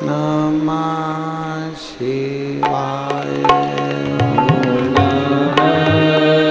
नमः शिवाय। नमः शिवाय।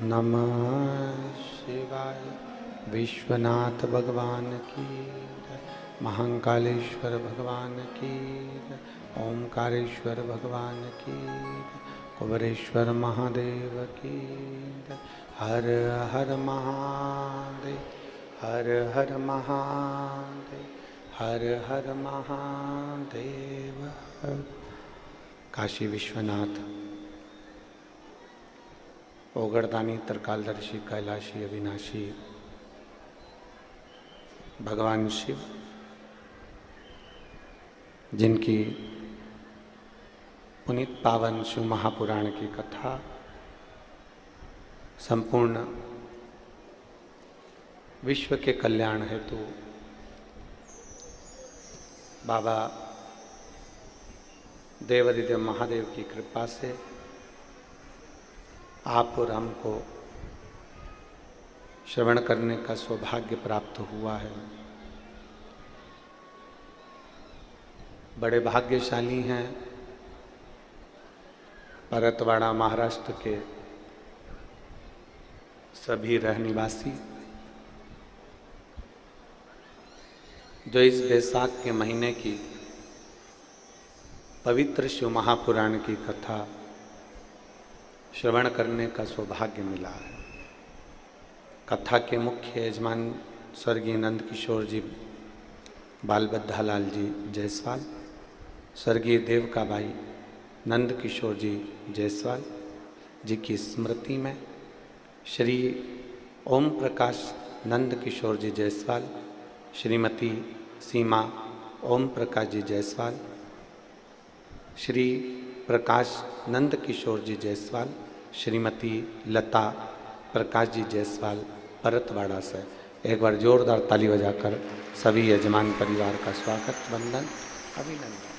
नमः शिवाय। विश्वनाथ भगवान की, महाकालेश्वर भगवान की, ओमकारेश्वर भगवान की, कुबरेश्वर महादेव की। हर हर महादेव, हर हर महादेव, हर हर महादेव। काशी विश्वनाथ, ओगरदानी, तरकालदर्शी, कैलाशी, अविनाशी भगवान शिव, जिनकी पुनीत पावन शिव महापुराण की कथा संपूर्ण विश्व के कल्याण हेतु बाबा देवादिदेव महादेव की कृपा से आप और हमको श्रवण करने का सौभाग्य प्राप्त हुआ है। बड़े भाग्यशाली हैं परतवाड़ा महाराष्ट्र के सभी रहनिवासी, जो इस बैसाख के महीने की पवित्र शिव महापुराण की कथा श्रवण करने का सौभाग्य मिला है। कथा के मुख्य यजमान स्वर्गीय नंद किशोर जी, बाल बद्धालाल जी जायसवाल, स्वर्गीय देवका भाई नंद किशोर जी जायसवाल जी की स्मृति में श्री ओम प्रकाश नंद किशोर जी जायसवाल, श्रीमती सीमा ओम प्रकाश जी जायसवाल, श्री प्रकाश नंद किशोर जी जायसवाल, श्रीमती लता प्रकाश जी जायसवाल परतवाड़ा से। एक बार जोरदार ताली बजाकर सभी यजमान परिवार का स्वागत, वंदन, अभिनंदन।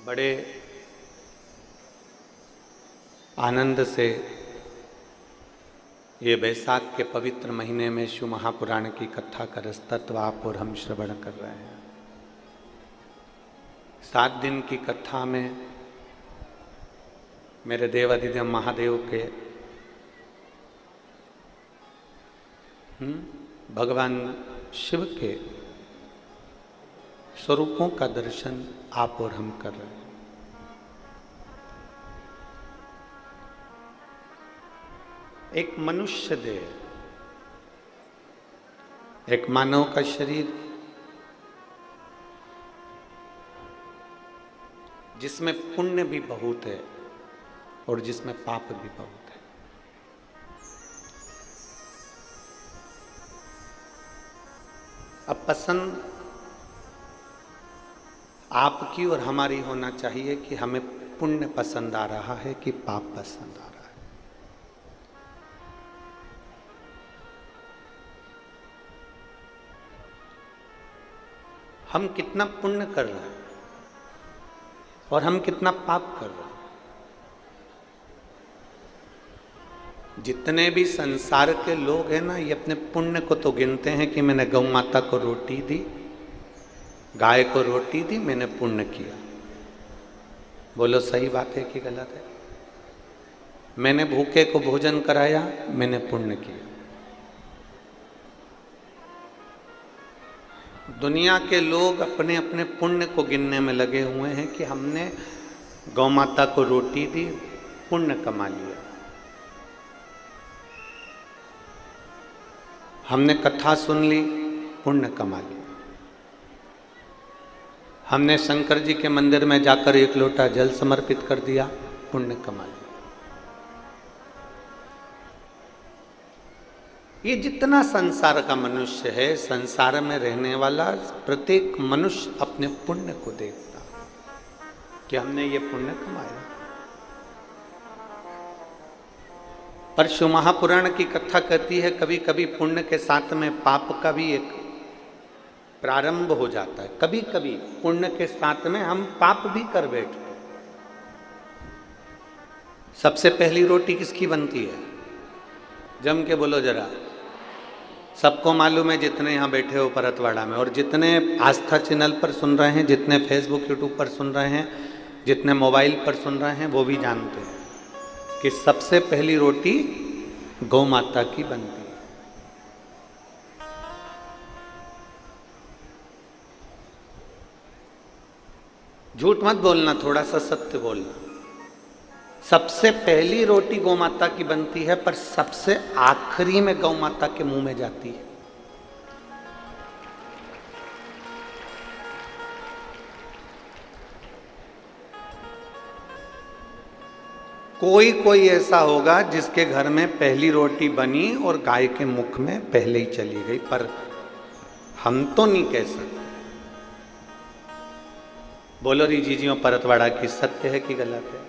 बड़े आनंद से ये बैसाख के पवित्र महीने में शिव महापुराण की कथा का रसतत्व आप और हम श्रवण कर रहे हैं। 7 दिन की कथा में मेरे देवाधिदेव महादेव के भगवान शिव के स्वरूपों का दर्शन आप और हम कर रहे हैं। एक मनुष्य देह, एक मानव का शरीर जिसमें पुण्य भी बहुत है और जिसमें पाप भी बहुत है। अब पसंद आपकी और हमारी होना चाहिए कि हमें पुण्य पसंद आ रहा है कि पाप पसंद आ रहा है। हम कितना पुण्य कर रहे हैं और हम कितना पाप कर रहे हैं। जितने भी संसार के लोग हैं ना, ये अपने पुण्य को तो गिनते हैं कि मैंने गौ माता को रोटी दी, गाय को रोटी दी, मैंने पुण्य किया। बोलो सही बात है कि गलत है? मैंने भूखे को भोजन कराया, मैंने पुण्य किया। दुनिया के लोग अपने अपने पुण्य को गिनने में लगे हुए हैं कि हमने गौ माता को रोटी दी, पुण्य कमा लिया। हमने कथा सुन ली, पुण्य कमा लिया। हमने शंकर जी के मंदिर में जाकर 1 लोटा जल समर्पित कर दिया, पुण्य कमा लिया। ये जितना संसार का मनुष्य है, संसार में रहने वाला प्रत्येक मनुष्य अपने पुण्य को देखता कि हमने ये पुण्य कमाया। पर शिव महापुराण की कथा कहती है कभी कभी पुण्य के साथ में पाप का भी एक प्रारंभ हो जाता है। कभी कभी पुण्य के साथ में हम पाप भी कर बैठते। सबसे पहली रोटी किसकी बनती है? जम के बोलो जरा। सबको मालूम है, जितने यहाँ बैठे हो परतवाड़ा में और जितने आस्था चैनल पर सुन रहे हैं, जितने फेसबुक यूट्यूब पर सुन रहे हैं, जितने मोबाइल पर सुन रहे हैं, वो भी जानते हैं कि सबसे पहली रोटी गौ माता की बनती है। झूठ मत बोलना, थोड़ा सा सत्य बोलना। सबसे पहली रोटी गौ माता की बनती है, पर सबसे आखिरी में गौ माता के मुंह में जाती है। कोई कोई ऐसा होगा जिसके घर में पहली रोटी बनी और गाय के मुख में पहले ही चली गई, पर हम तो नहीं कह सकते। बोलो री जीजियों परतवाड़ा की, सत्य है कि गलत है?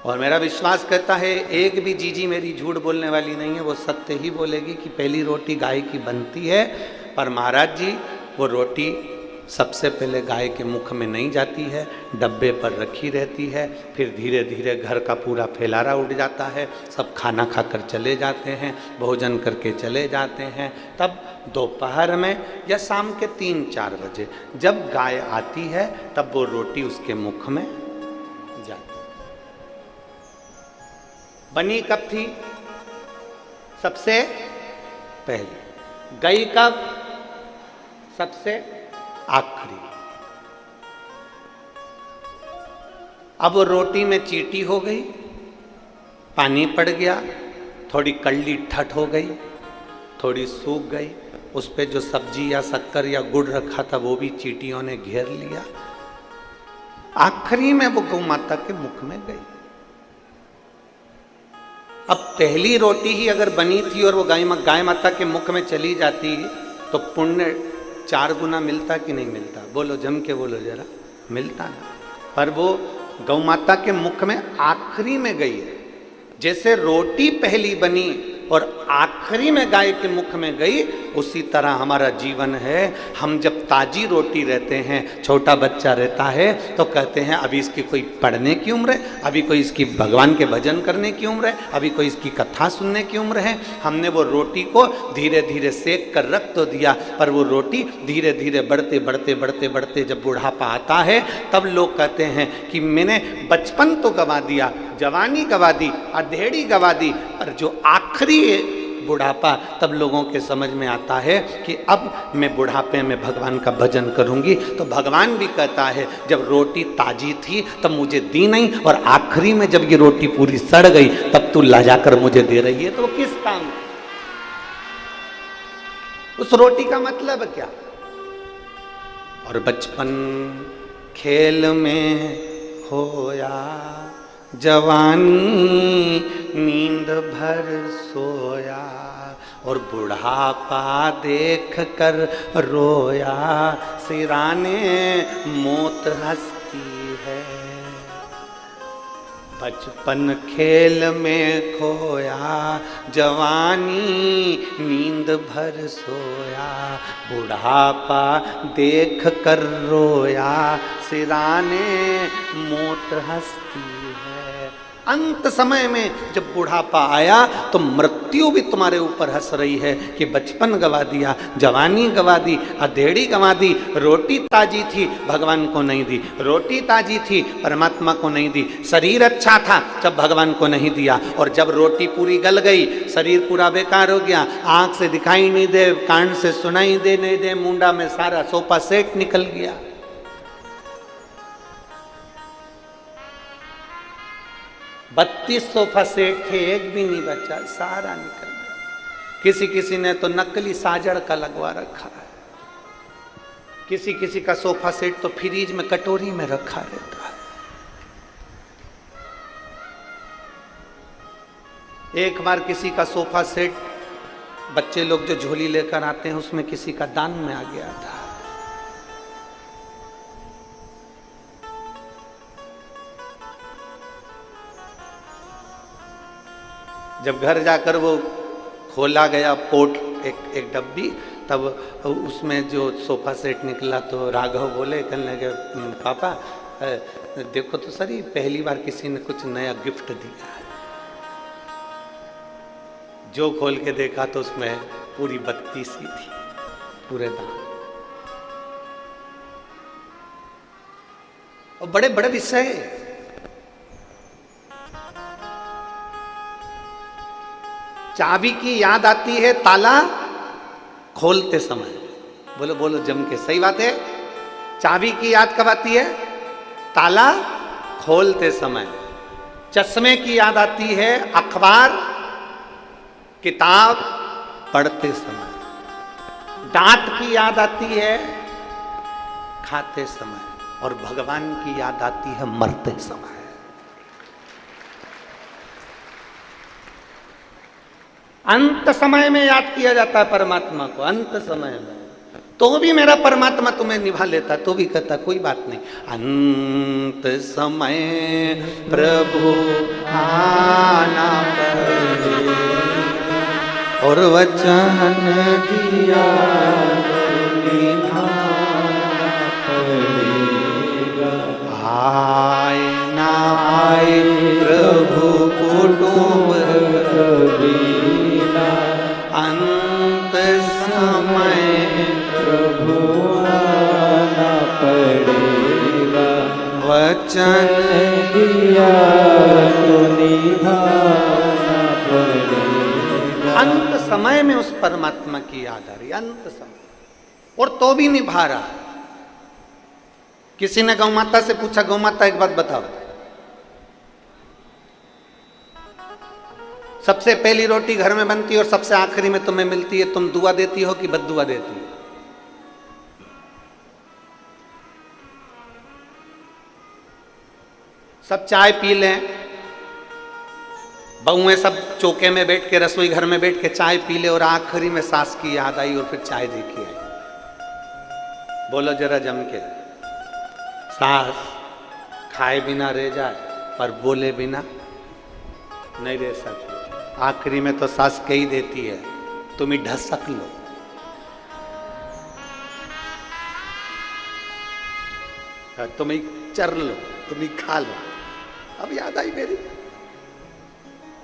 और मेरा विश्वास कहता है एक भी जीजी मेरी झूठ बोलने वाली नहीं है, वो सत्य ही बोलेगी कि पहली रोटी गाय की बनती है। पर महाराज जी, वो रोटी सबसे पहले गाय के मुख में नहीं जाती है, डब्बे पर रखी रहती है। फिर धीरे धीरे घर का पूरा फैलारा उठ जाता है, सब खाना खाकर चले जाते हैं, भोजन करके चले जाते हैं। तब दोपहर में या शाम के 3-4 बजे जब गाय आती है, तब वो रोटी उसके मुख में जाती है। बनी कब थी? सबसे पहले। गई कब? सबसे आखिरी। अब वो रोटी में चींटी हो गई, पानी पड़ गया, थोड़ी कड़ली ठठ हो गई, थोड़ी सूख गई। उस पे जो सब्जी या शक्कर या गुड़ रखा था वो भी चींटियों ने घेर लिया। आखिरी में वो गौ माता के मुख में गई। अब पहली रोटी ही अगर बनी थी और वो गाय माता के मुख में चली जाती तो पुण्य 4 गुना मिलता कि नहीं मिलता? बोलो जम के बोलो जरा, मिलता ना। पर वो गौ माता के मुख में आखिरी में गई है। जैसे रोटी पहली बनी और आखिरी में गाय के मुख में गई, उसी तरह हमारा जीवन है। हम जब ताजी रोटी रहते हैं, छोटा बच्चा रहता है, तो कहते हैं अभी इसकी कोई पढ़ने की उम्र है, अभी कोई इसकी भगवान के भजन करने की उम्र है, अभी कोई इसकी कथा सुनने की उम्र है। हमने वो रोटी को धीरे धीरे सेक कर रख तो दिया, पर वो रोटी धीरे धीरे बढ़ते बढ़ते बढ़ते बढ़ते जब बुढ़ापा आता है, तब लोग कहते हैं कि मैंने बचपन तो गंवा दिया, जवानी गंवा दी, अधेड़ी गंवा दी, पर जो आखिरी बुढ़ापा, तब लोगों के समझ में आता है कि अब मैं बुढ़ापे में भगवान का भजन करूंगी। तो भगवान भी कहता है जब रोटी ताजी थी तब मुझे दी नहीं, और आखिरी में जब ये रोटी पूरी सड़ गई तब तू लजा कर मुझे दे रही है, तो वो किस काम की? उस रोटी का मतलब क्या? और बचपन खेल में होया, जवानी नींद भर सोया, और बुढ़ापा देख कर रोया, सिराने मौत हंसती है। बचपन खेल में खोया, जवानी नींद भर सोया, बुढ़ापा देख कर रोया, सिराने मौत हंसती है। अंत समय में जब बुढ़ापा आया तो मृत्यु भी तुम्हारे ऊपर हंस रही है कि बचपन गंवा दिया, जवानी गंवा दी, अधेड़ी गंवा दी। रोटी ताजी थी, भगवान को नहीं दी। रोटी ताजी थी, परमात्मा को नहीं दी। शरीर अच्छा था, जब भगवान को नहीं दिया। और जब रोटी पूरी गल गई, शरीर पूरा बेकार हो गया, आंख से दिखाई नहीं दे, कान से सुनाई दे नहीं दे, मुंडा में सारा सोफा सेट निकल गया। 32 सोफा सेट थे, एक भी नहीं बचा, सारा निकल गया। किसी किसी ने तो नकली साजड़ का लगवा रखा है, किसी किसी का सोफा सेट तो फ्रीज में कटोरी में रखा रहता है। एक बार किसी का सोफा सेट, बच्चे लोग जो झोली लेकर आते हैं, उसमें किसी का दान में आ गया था। जब घर जाकर वो खोला गया पोट, एक डब्बी, तब उसमें जो सोफा सेट निकला तो राघव बोले, कहने लगे पापा देखो तो सर, ये पहली बार किसी ने कुछ नया गिफ्ट दिया है। जो खोल के देखा तो उसमें पूरी 32 ही थी, पूरे दान। और बड़े बड़े विषय, चाबी की याद आती है ताला खोलते समय। बोलो बोलो जम के, सही बात है। चाबी की याद कब आती है? ताला खोलते समय। चश्मे की याद आती है अखबार किताब पढ़ते समय। दांत की याद आती है खाते समय, और भगवान की याद आती है मरते समय। अंत समय में याद किया जाता है परमात्मा को, अंत समय में। तो भी मेरा परमात्मा तुम्हें निभा लेता, तो भी कहता कोई बात नहीं। अंत समय प्रभु आना पड़े, और वचन दिया निभाना पड़ेगा। आए ना आए प्रभु कुटुंब कबीरा, अंत समय प्रभु आना पड़ेगा। वचन दिया तो निभाना पड़ेगा। अंत समय में उस परमात्मा की याद आ रही, अंत समय, और तो भी निभा रहा। किसी ने गौ माता से पूछा, गौ माता एक बात बताओ, सबसे पहली रोटी घर में बनती है और सबसे आखिरी में तुम्हें मिलती है, तुम दुआ देती हो कि बद्दुआ देती हो? सब चाय पी लें, बहुएं सब चौके में बैठ के, रसोई घर में बैठ के चाय पी ले, और आखिरी में सास की याद आई और फिर चाय देखी आई। बोलो जरा जम के, सास खाए बिना रह जाए पर बोले बिना नहीं रह सकते। आखिरी में तो सास कह ही देती है तुम ही ढसक लो। तुम ही चर लो, तुम ही खा लो। अब याद आई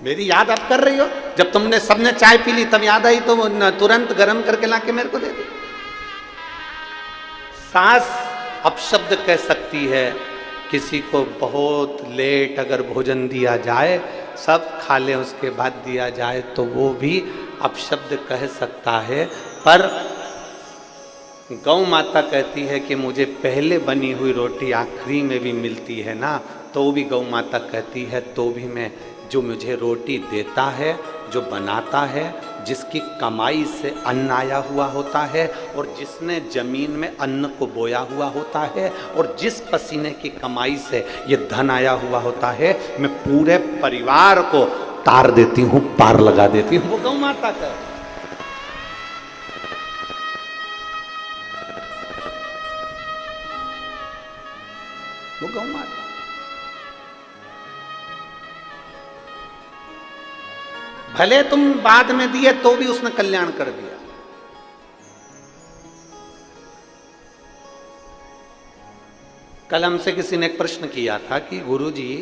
मेरी याद आप कर रही हो। जब तुमने सबने चाय पी ली तब याद आई तो तुरंत गर्म करके लाके मेरे को दे दी। सास अपशब्द कह सकती है, किसी को बहुत लेट अगर भोजन दिया जाए, सब खा लें उसके बाद दिया जाए तो वो भी अपशब्द कह सकता है। पर गौ माता कहती है कि मुझे पहले बनी हुई रोटी आखिरी में भी मिलती है ना, तो भी गौ माता कहती है तो भी मैं, जो मुझे रोटी देता है, जो बनाता है, जिसकी कमाई से अन्न आया हुआ होता है और जिसने जमीन में अन्न को बोया हुआ होता है और जिस पसीने की कमाई से ये धन आया हुआ होता है, मैं पूरे परिवार को तार देती हूँ, पार लगा देती हूँ। वो गौ माता का, वो गौ माता। भले तुम बाद में दिए तो भी उसने कल्याण कर दिया। कल हमसे किसी ने एक प्रश्न किया था कि गुरुजी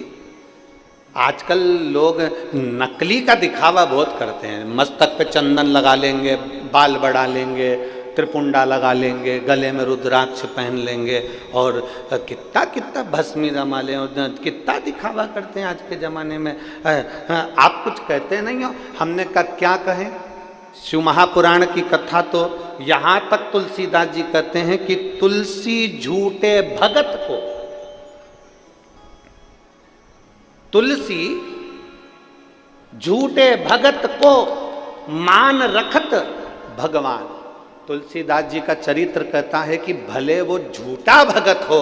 आजकल लोग नकली का दिखावा बहुत करते हैं, मस्तक पे चंदन लगा लेंगे, बाल बढ़ा लेंगे, त्रिपुंडा लगा लेंगे, गले में रुद्राक्ष पहन लेंगे और कितना कितना भस्मी रमा लें और कितना दिखावा करते हैं आज के ज़माने में। आप कुछ कहते नहीं हो। हमने कहा क्या कहें, शिव महापुराण की कथा तो यहाँ तक तुलसीदास जी कहते हैं कि तुलसी झूठे भगत को, तुलसी झूठे भगत को मान रखत भगवान। तुलसीदास जी का चरित्र कहता है कि भले वो झूठा भगत हो,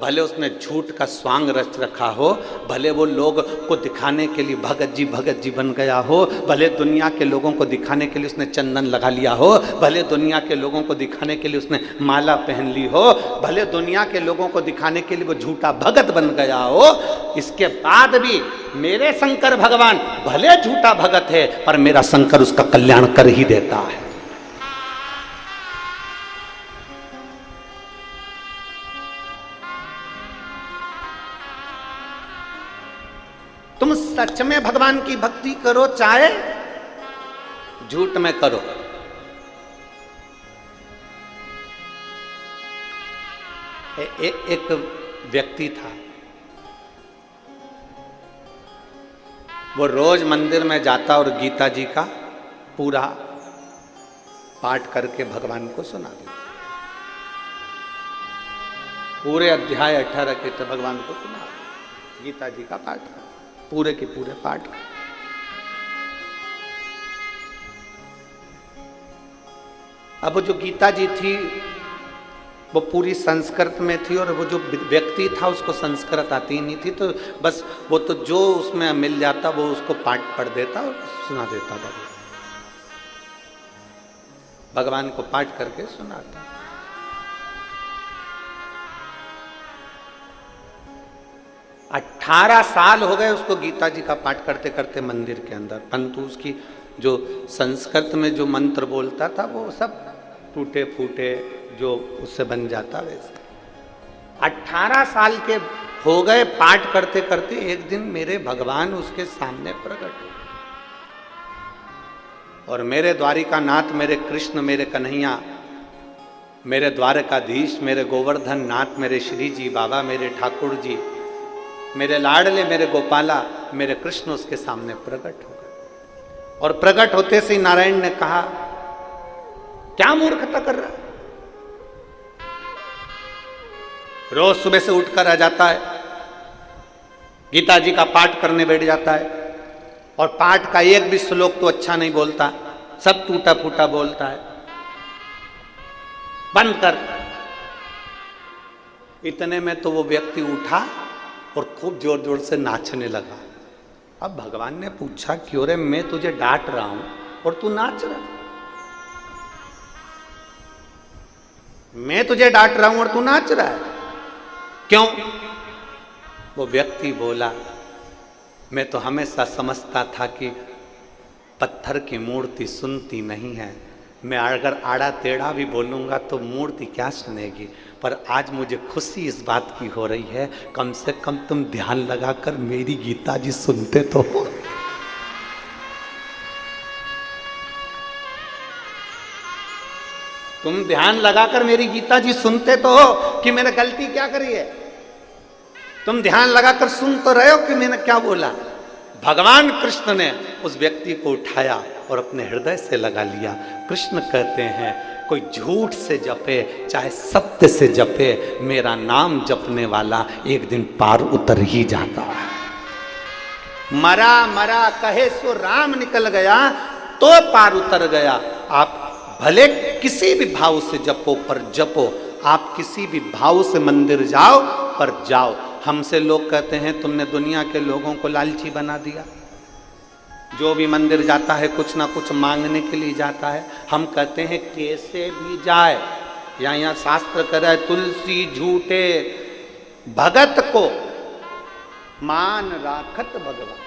भले उसने झूठ का स्वांग रच रखा हो, भले वो लोग को दिखाने के लिए भगत जी बन गया हो, भले दुनिया के लोगों को दिखाने के लिए उसने चंदन लगा लिया हो, भले दुनिया के लोगों को दिखाने के लिए उसने माला पहन ली हो, भले दुनिया के लोगों को दिखाने के लिए वो झूठा भगत बन गया हो, इसके बाद भी मेरे शंकर भगवान भले झूठा भगत है पर मेरा शंकर उसका कल्याण कर ही देता है। तुम सच में भगवान की भक्ति करो चाहे झूठ में करो। एक व्यक्ति था, वो रोज मंदिर में जाता और गीता जी का पूरा पाठ करके भगवान को सुना देता। पूरे अध्याय 18 के भगवान को सुना, गीता जी का पाठ कर, पूरे के पूरे पाठ। अब वो जो गीता जी थी वो पूरी संस्कृत में थी और वो जो व्यक्ति था उसको संस्कृत आती नहीं थी, तो बस वो तो जो उसमें मिल जाता वो उसको पाठ पढ़ देता और सुना देता। भगवान को पाठ करके सुनाता। अठारह साल हो गए उसको गीता जी का पाठ करते करते मंदिर के अंदर, परंतु उसकी जो संस्कृत में जो मंत्र बोलता था वो सब टूटे फूटे जो उससे बन जाता वैसे। 18 साल के हो गए पाठ करते करते, एक दिन मेरे भगवान उसके सामने प्रकट हुए और मेरे द्वारिकानाथ, मेरे कृष्ण, मेरे कन्हैया, मेरे द्वारकाधीश, मेरे गोवर्धन नाथ, मेरे श्री जी बाबा, मेरे ठाकुर जी, मेरे लाडले, मेरे गोपाला, मेरे कृष्ण उसके सामने प्रकट हो गए। और प्रकट होते से नारायण ने कहा, क्या मूर्खता कर रहा है? रोज सुबह से उठकर आ जाता है, गीता जी का पाठ करने बैठ जाता है और पाठ का एक भी श्लोक तो अच्छा नहीं बोलता, सब टूटा फूटा बोलता है, बंद कर। इतने में तो वो व्यक्ति उठा और खूब जोर जोर से नाचने लगा। अब भगवान ने पूछा, क्यों रे, मैं तुझे डांट रहा हूं और तू नाच रहा? मैं तुझे डांट रहा हूं और तू नाच रहा है, क्यों? वो व्यक्ति बोला, मैं तो हमेशा समझता था कि पत्थर की मूर्ति सुनती नहीं है, मैं अगर आड़ा टेढ़ा भी बोलूँगा तो मूर्ति क्या सुनेगी। पर आज मुझे खुशी इस बात की हो रही है, कम से कम तुम ध्यान लगाकर मेरी गीता जी सुनते तो हो। तुम ध्यान लगाकर मेरी गीता जी सुनते तो हो कि मैंने गलती क्या करी है। तुम ध्यान लगाकर सुन तो रहे हो कि मैंने क्या बोला। भगवान कृष्ण ने उस व्यक्ति को उठाया और अपने हृदय से लगा लिया। कृष्ण कहते हैं, कोई झूठ से जपे चाहे सत्य से जपे, मेरा नाम जपने वाला एक दिन पार उतर ही जाता है। मरा मरा कहे सो राम निकल गया, तो पार उतर गया। आप भले किसी भी भाव से जपो, पर जपो। आप किसी भी भाव से मंदिर जाओ, पर जाओ। हमसे लोग कहते हैं तुमने दुनिया के लोगों को लालची बना दिया। जो भी मंदिर जाता है कुछ ना कुछ मांगने के लिए जाता है। हम कहते हैं कैसे भी जाए, यहाँ शास्त्र करे तुलसी झूठे भगत को मान राखत भगवान।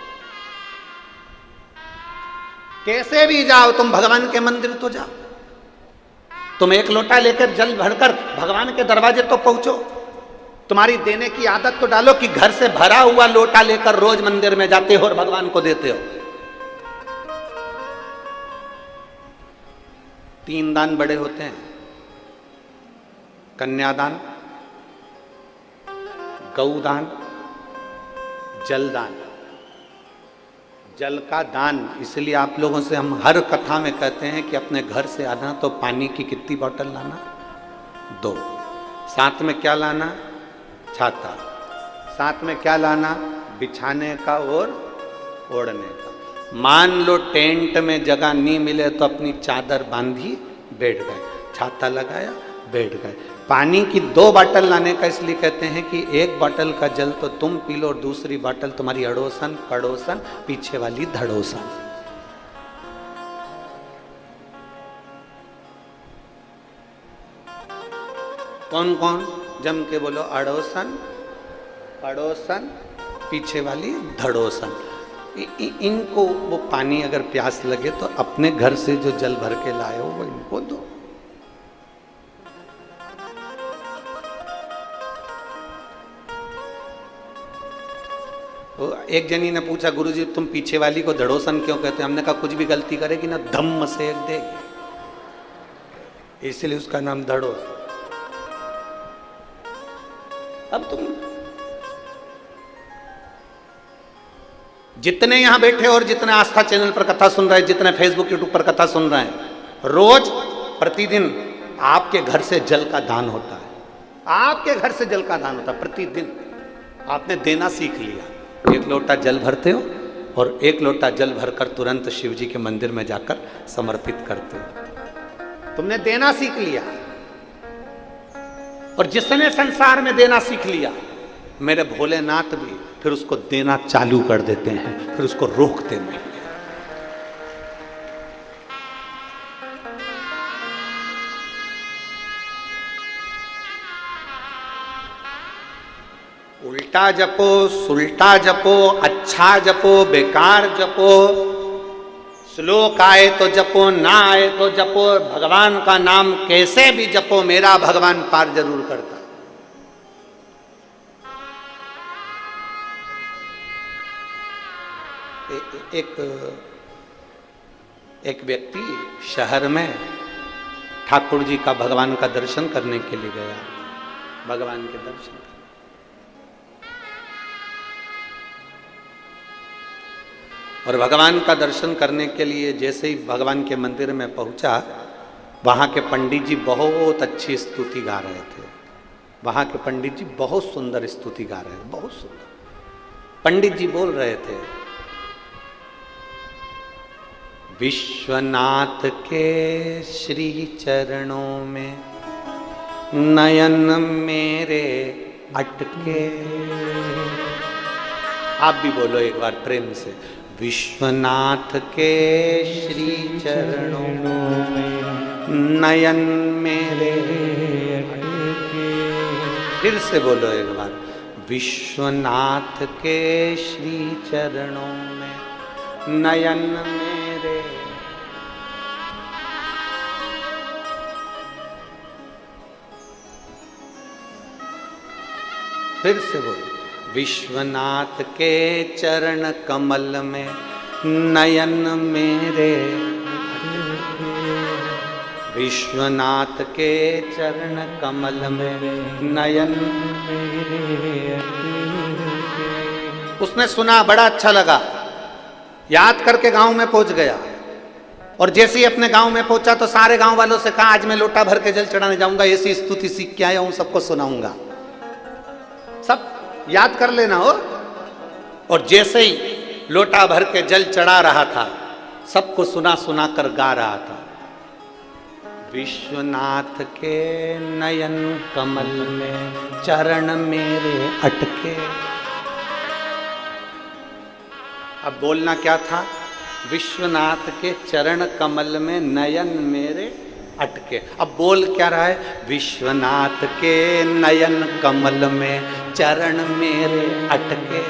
कैसे भी जाओ तुम भगवान के मंदिर तो जाओ। तुम एक लोटा लेकर जल भरकर भगवान के दरवाजे तो पहुंचो। तुम्हारी देने की आदत तो डालो कि घर से भरा हुआ लोटा लेकर रोज मंदिर में जाते हो और भगवान को देते हो। 3 दान बड़े होते हैं, कन्यादान, गौदान, जलदान। जल का दान इसलिए आप लोगों से हम हर कथा में कहते हैं कि अपने घर से आना तो पानी की कितनी बोतल लाना? 2। साथ में क्या लाना? छाता। साथ में क्या लाना? बिछाने का और ओढ़ने का। मान लो टेंट में जगह नहीं मिले तो अपनी चादर बांधी बैठ गए, छाता लगाया बैठ गए। पानी की 2 बोतल लाने का इसलिए कहते हैं कि 1 बोतल का जल तो तुम पी लो और दूसरी बोतल तुम्हारी अड़ोसन पड़ोसन पीछे वाली धड़ोसन। कौन कौन जम के बोलो? अड़ोसन पड़ोसन पीछे वाली धड़ोसन। इनको वो पानी अगर प्यास लगे तो अपने घर से जो जल भर के लाए हो वो इनको दो। तो एक जनी ने पूछा, गुरुजी तुम पीछे वाली को धड़ोसन क्यों कहते हैं? हमने कहा कुछ भी गलती करेगी ना धम्म सेक देगी, इसलिए उसका नाम धड़ोसन। अब तुम जितने यहां बैठे और जितने आस्था चैनल पर कथा सुन रहे हैं, जितने फेसबुक यूट्यूब पर कथा सुन रहे हैं, रोज प्रतिदिन आपके घर से जल का दान होता है। आपके घर से जल का दान होता है प्रतिदिन। आपने देना सीख लिया। 1 लोटा जल भरते हो और 1 लोटा जल भरकर तुरंत शिव जी के मंदिर में जाकर समर्पित करते हो। तुमने देना सीख लिया। और जिसने संसार में देना सीख लिया, मेरे भोलेनाथ भी फिर उसको देना चालू कर देते हैं, फिर उसको रोकते नहीं। उल्टा जपो, सुल्टा जपो, अच्छा जपो, बेकार जपो, श्लोक आए तो जपो, ना आए तो जपो, भगवान का नाम कैसे भी जपो, मेरा भगवान पार जरूर करता। एक व्यक्ति शहर में ठाकुर जी का भगवान का दर्शन करने के लिए गया। भगवान के दर्शन और भगवान का दर्शन करने के लिए जैसे ही भगवान के मंदिर में पहुंचा, वहाँ के पंडित जी बहुत अच्छी स्तुति गा रहे थे। वहाँ के पंडित जी बहुत सुंदर स्तुति गा रहे हैं, बहुत सुंदर। पंडित जी बोल रहे थे, विश्वनाथ के श्री चरणों में नयन मेरे अटके। आप भी बोलो एक बार प्रेम से, विश्वनाथ के श्री चरणों में नयन मेरे अटके। फिर से बोलो एक बार, विश्वनाथ के श्री चरणों में नयन मेरे। फिर से बोल, विश्वनाथ के चरण कमल में नयन मेरे। विश्वनाथ के चरण कमल में नयन मेरे। उसने सुना, बड़ा अच्छा लगा, याद करके गांव में पहुंच गया। और जैसे ही अपने गांव में पहुंचा तो सारे गांव वालों से कहा, आज मैं लोटा भर के जल चढ़ाने जाऊंगा, ऐसी स्तुति सीख के आया हूं, सबको सुनाऊंगा। सब याद कर लेना हो। और जैसे ही लोटा भर के जल चढ़ा रहा था, सबको सुना सुना कर गा रहा था, विश्वनाथ के नयन कमल में चरण मेरे अटके। अब बोलना क्या था? विश्वनाथ के चरण कमल में नयन मेरे अटके। अब बोल क्या रहा है? विश्वनाथ के नयन कमल में चरण मेरे अटके।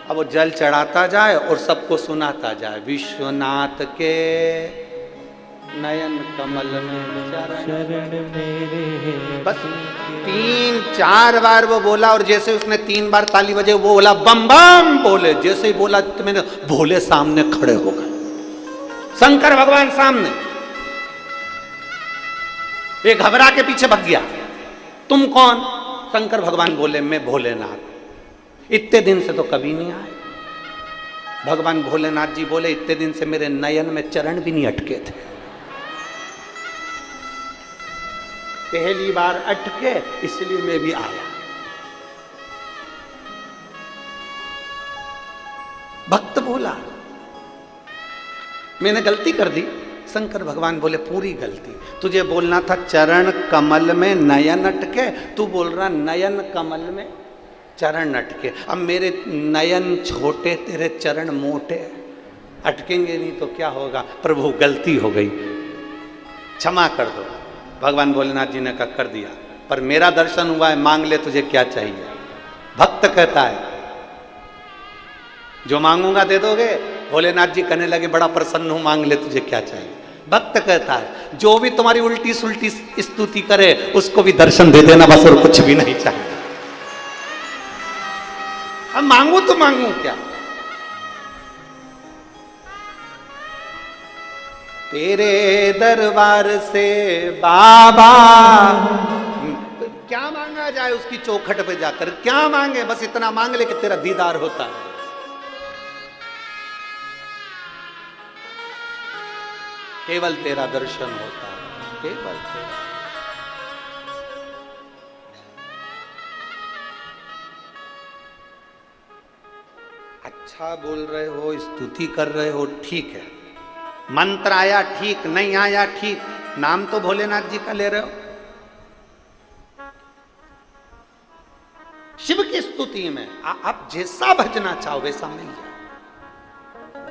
अब वो जल चढ़ाता जाए और सबको सुनाता जाए, विश्वनाथ के नयन कमल में चरण मेरे। बस 3-4 बार वो बोला, और जैसे उसने 3 बार ताली बजे, वो बोला बम बम बोले। जैसे ही बोला तो मैंने भोले सामने खड़े हो गए, शंकर भगवान सामने। ये घबरा के पीछे भाग गया, तुम कौन? शंकर भगवान बोले, मैं भोलेनाथ। इतने दिन से तो कभी नहीं आए। भगवान भोलेनाथ जी बोले, इतने दिन से मेरे नयन में चरण भी नहीं अटके थे, पहली बार अटके, इसलिए मैं भी आया। भक्त बोला, मैंने गलती कर दी। शंकर भगवान बोले, पूरी गलती। तुझे बोलना था चरण कमल में नयन अटके, तू बोल रहा नयन कमल में चरण अटके। अब मेरे नयन छोटे, तेरे चरण मोटे, अटकेंगे नहीं तो क्या होगा? प्रभु गलती हो गई, क्षमा कर दो। भगवान भोलेनाथ जी ने कहा, कर दिया, पर मेरा दर्शन हुआ है, मांग ले, तुझे क्या चाहिए? भक्त कहता है, जो मांगूंगा दे दोगे? भोलेनाथ जी कहने लगे, बड़ा प्रसन्न हूं, मांग ले, तुझे क्या चाहिए? भक्त कहता है, जो भी तुम्हारी उल्टी सुल्टी स्तुति करे उसको भी दर्शन दे देना, बस, और कुछ भी नहीं चाहिए। अब मांगू तो मांगू क्या? तेरे दरबार से बाबा, क्या मांगा जाए उसकी चौखट पे जाकर? क्या मांगे? बस इतना मांग ले कि तेरा दीदार होता है, केवल तेरा दर्शन होता है, केवल तेरा। अच्छा बोल रहे हो, स्तुति कर रहे हो, ठीक है। मंत्र आया ठीक, नहीं आया ठीक, नाम तो भोलेनाथ जी का ले रहे हो। शिव की स्तुति में आप जैसा भजना चाहो वैसा मिल जाए।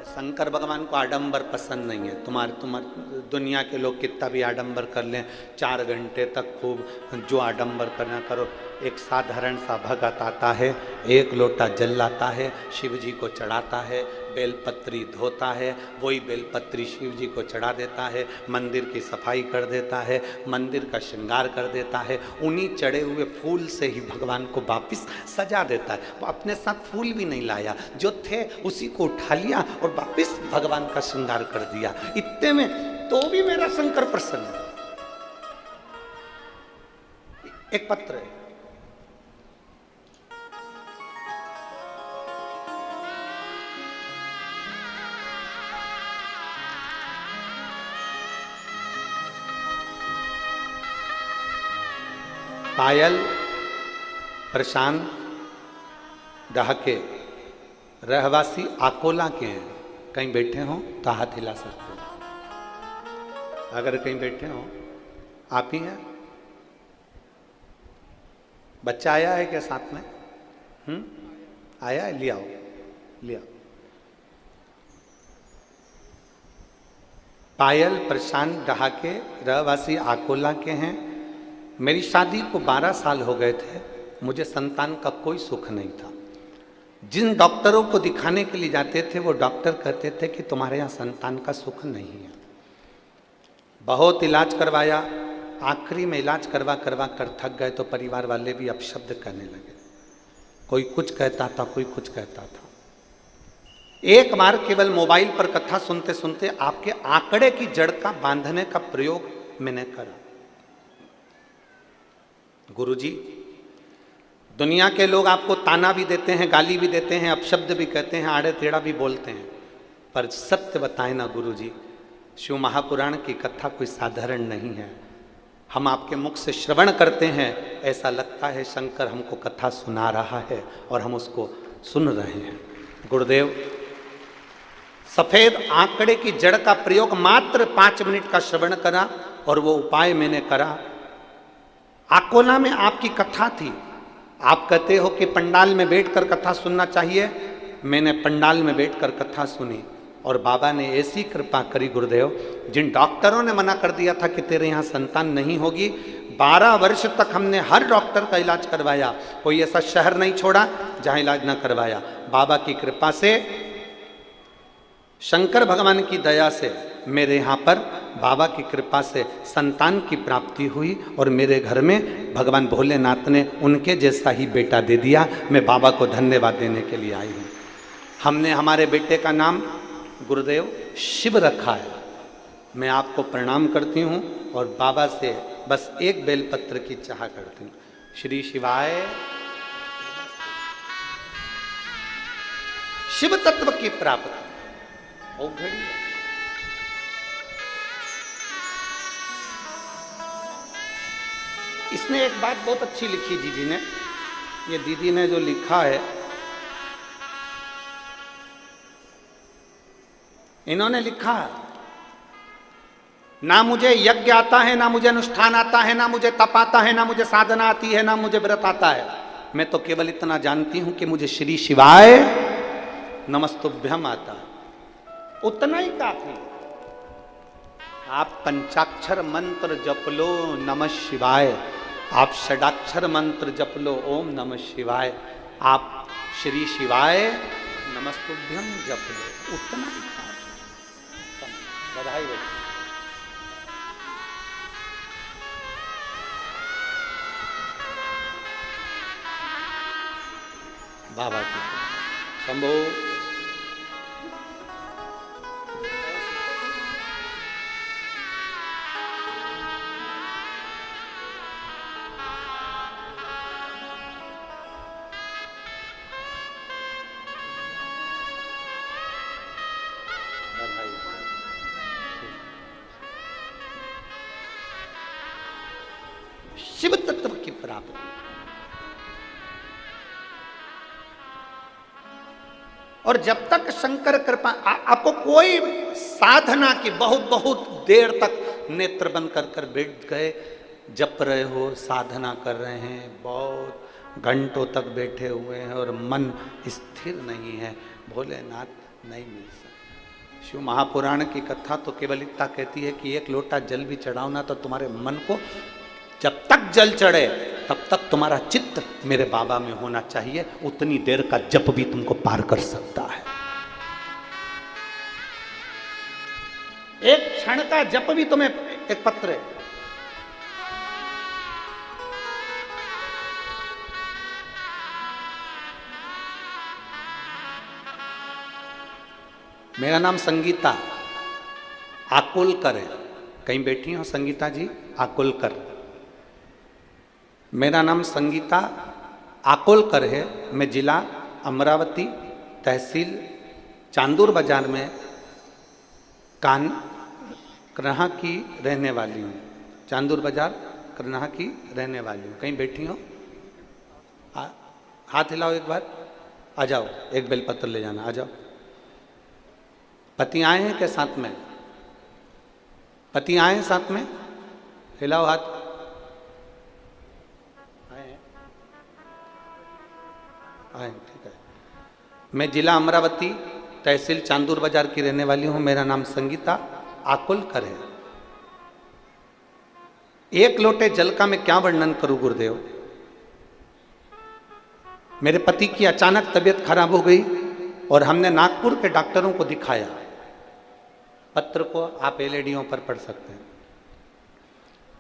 शंकर भगवान को आडंबर पसंद नहीं है। तुम्हारे दुनिया के लोग कितना भी आडंबर कर लें, 4 घंटे तक खूब जो आडंबर करना करो। एक साधारण सा भगत आता है, 1 लोटा जल लाता है, शिव जी को चढ़ाता है, बेलपत्री धोता है, वही बेलपत्री शिव जी को चढ़ा देता है, मंदिर की सफाई कर देता है, मंदिर का श्रृंगार कर देता है, उन्हीं चढ़े हुए फूल से ही भगवान को वापिस सजा देता है। वो अपने साथ फूल भी नहीं लाया, जो थे उसी को उठा लिया और वापिस भगवान का श्रृंगार कर दिया। इतने में तो भी मेरा शंकर प्रसन्न है। एक पत्र है, पायल प्रशांत दहके, रहवासी आकोला के हैं। कहीं बैठे हो तो हाथ हिला सकते हो, अगर कहीं बैठे हो। आप ही हैं? बच्चा आया है क्या साथ में? आया है? ले आओ, ले आओ। पायल प्रशांत दहाके रहवासी आकोला के हैं। मेरी शादी को 12 साल हो गए थे, मुझे संतान का कोई सुख नहीं था। जिन डॉक्टरों को दिखाने के लिए जाते थे वो डॉक्टर कहते थे कि तुम्हारे यहाँ संतान का सुख नहीं है। बहुत इलाज करवाया, आखिरी में इलाज करवा करवा कर थक गए तो परिवार वाले भी अपशब्द कहने लगे। कोई कुछ कहता था, कोई कुछ कहता था। एक बार केवल मोबाइल पर कथा सुनते सुनते आपके आंकड़े की जड़ का बांधने का प्रयोग मैंने करा। गुरुजी, दुनिया के लोग आपको ताना भी देते हैं, गाली भी देते हैं, अपशब्द भी कहते हैं, आड़े टेढ़ा भी बोलते हैं, पर सत्य बताए ना गुरुजी, शिव महापुराण की कथा कोई साधारण नहीं है। हम आपके मुख से श्रवण करते हैं, ऐसा लगता है शंकर हमको कथा सुना रहा है और हम उसको सुन रहे हैं। गुरुदेव, सफेद आंकड़े की जड़ का प्रयोग मात्र 5 मिनट का श्रवण करा और वो उपाय मैंने करा। अकोला में आपकी कथा थी, आप कहते हो कि पंडाल में बैठकर कथा सुनना चाहिए। मैंने पंडाल में बैठकर कथा सुनी और बाबा ने ऐसी कृपा करी गुरुदेव, जिन डॉक्टरों ने मना कर दिया था कि तेरे यहाँ संतान नहीं होगी, 12 वर्ष तक हमने हर डॉक्टर का इलाज करवाया, कोई ऐसा शहर नहीं छोड़ा जहाँ इलाज ना करवाया। बाबा की कृपा से, शंकर भगवान की दया से मेरे यहाँ पर बाबा की कृपा से संतान की प्राप्ति हुई और मेरे घर में भगवान भोलेनाथ ने उनके जैसा ही बेटा दे दिया। मैं बाबा को धन्यवाद देने के लिए आई हूँ। हमने हमारे बेटे का नाम गुरुदेव शिव रखा है। मैं आपको प्रणाम करती हूँ और बाबा से बस एक बेलपत्र की चाह करती हूँ। श्री शिवाय। शिव तत्व की प्राप्ति बहुत घड़ी है। इसने एक बात बहुत अच्छी लिखी दीदी ने, ये दीदी ने जो लिखा है, इन्होंने लिखा, ना मुझे यज्ञ आता है, ना मुझे अनुष्ठान आता है, ना मुझे तप आता है, ना मुझे साधना आती है, ना मुझे व्रत आता है। मैं तो केवल इतना जानती हूं कि मुझे श्री शिवाय नमस्तुभ्यम आता है, उतना ही काफी। आप पंचाक्षर मंत्र जप लो नमः शिवाय, आप षडाक्षर मंत्र जप लो ओम नमः शिवाय, आप श्री शिवाय नमस्तुभ्यम जप लो, उतना ही काफी। बधाई हो। बाबा की शंभो। शिव तत्व की प्राप्ति। और जब तक शंकर कृपा, आपको कोई साधना की बहुत बहुत देर तक नेत्र बंद कर कर बैठ गए, जप रहे हो, साधना कर रहे हैं, बहुत घंटों तक बैठे हुए हैं और मन स्थिर नहीं है, भोलेनाथ नहीं मिल सकते। शिव महापुराण की कथा तो केवल इतना कहती है कि एक लोटा जल भी चढ़ाओ ना तो तुम्हारे मन को, जब तक जल चढ़े तब तक तुम्हारा चित्त मेरे बाबा में होना चाहिए, उतनी देर का जप भी तुमको पार कर सकता है। एक क्षण का जप भी तुम्हें, एक पत्र है, मेरा नाम संगीता आकुलकर है। कहीं बैठी हो संगीता जी? आकुलकर। मेरा नाम संगीता आकुलकर है। मैं जिला अमरावती, तहसील चांदूर बाजार में करनाहा की रहने वाली हूँ। चांदूर बाजार करनाहा की रहने वाली हूँ। कहीं बैठी हो? हाथ हिलाओ एक बार, आ जाओ, एक बेलपत्र ले जाना, आ जाओ। पति आए हैं क्या साथ में? पति आए हैं साथ में? हिलाओ हाथ। आए, ठीक है। मैं जिला अमरावती, तहसील चांदूर बाजार की रहने वाली हूं। मेरा नाम संगीता आकुलकर है। एक लोटे जल का मैं क्या वर्णन करूं गुरुदेव? मेरे पति की अचानक तबीयत खराब हो गई और हमने नागपुर के डॉक्टरों को दिखाया। पत्र को आप एलईडीओं पर पढ़ सकते हैं।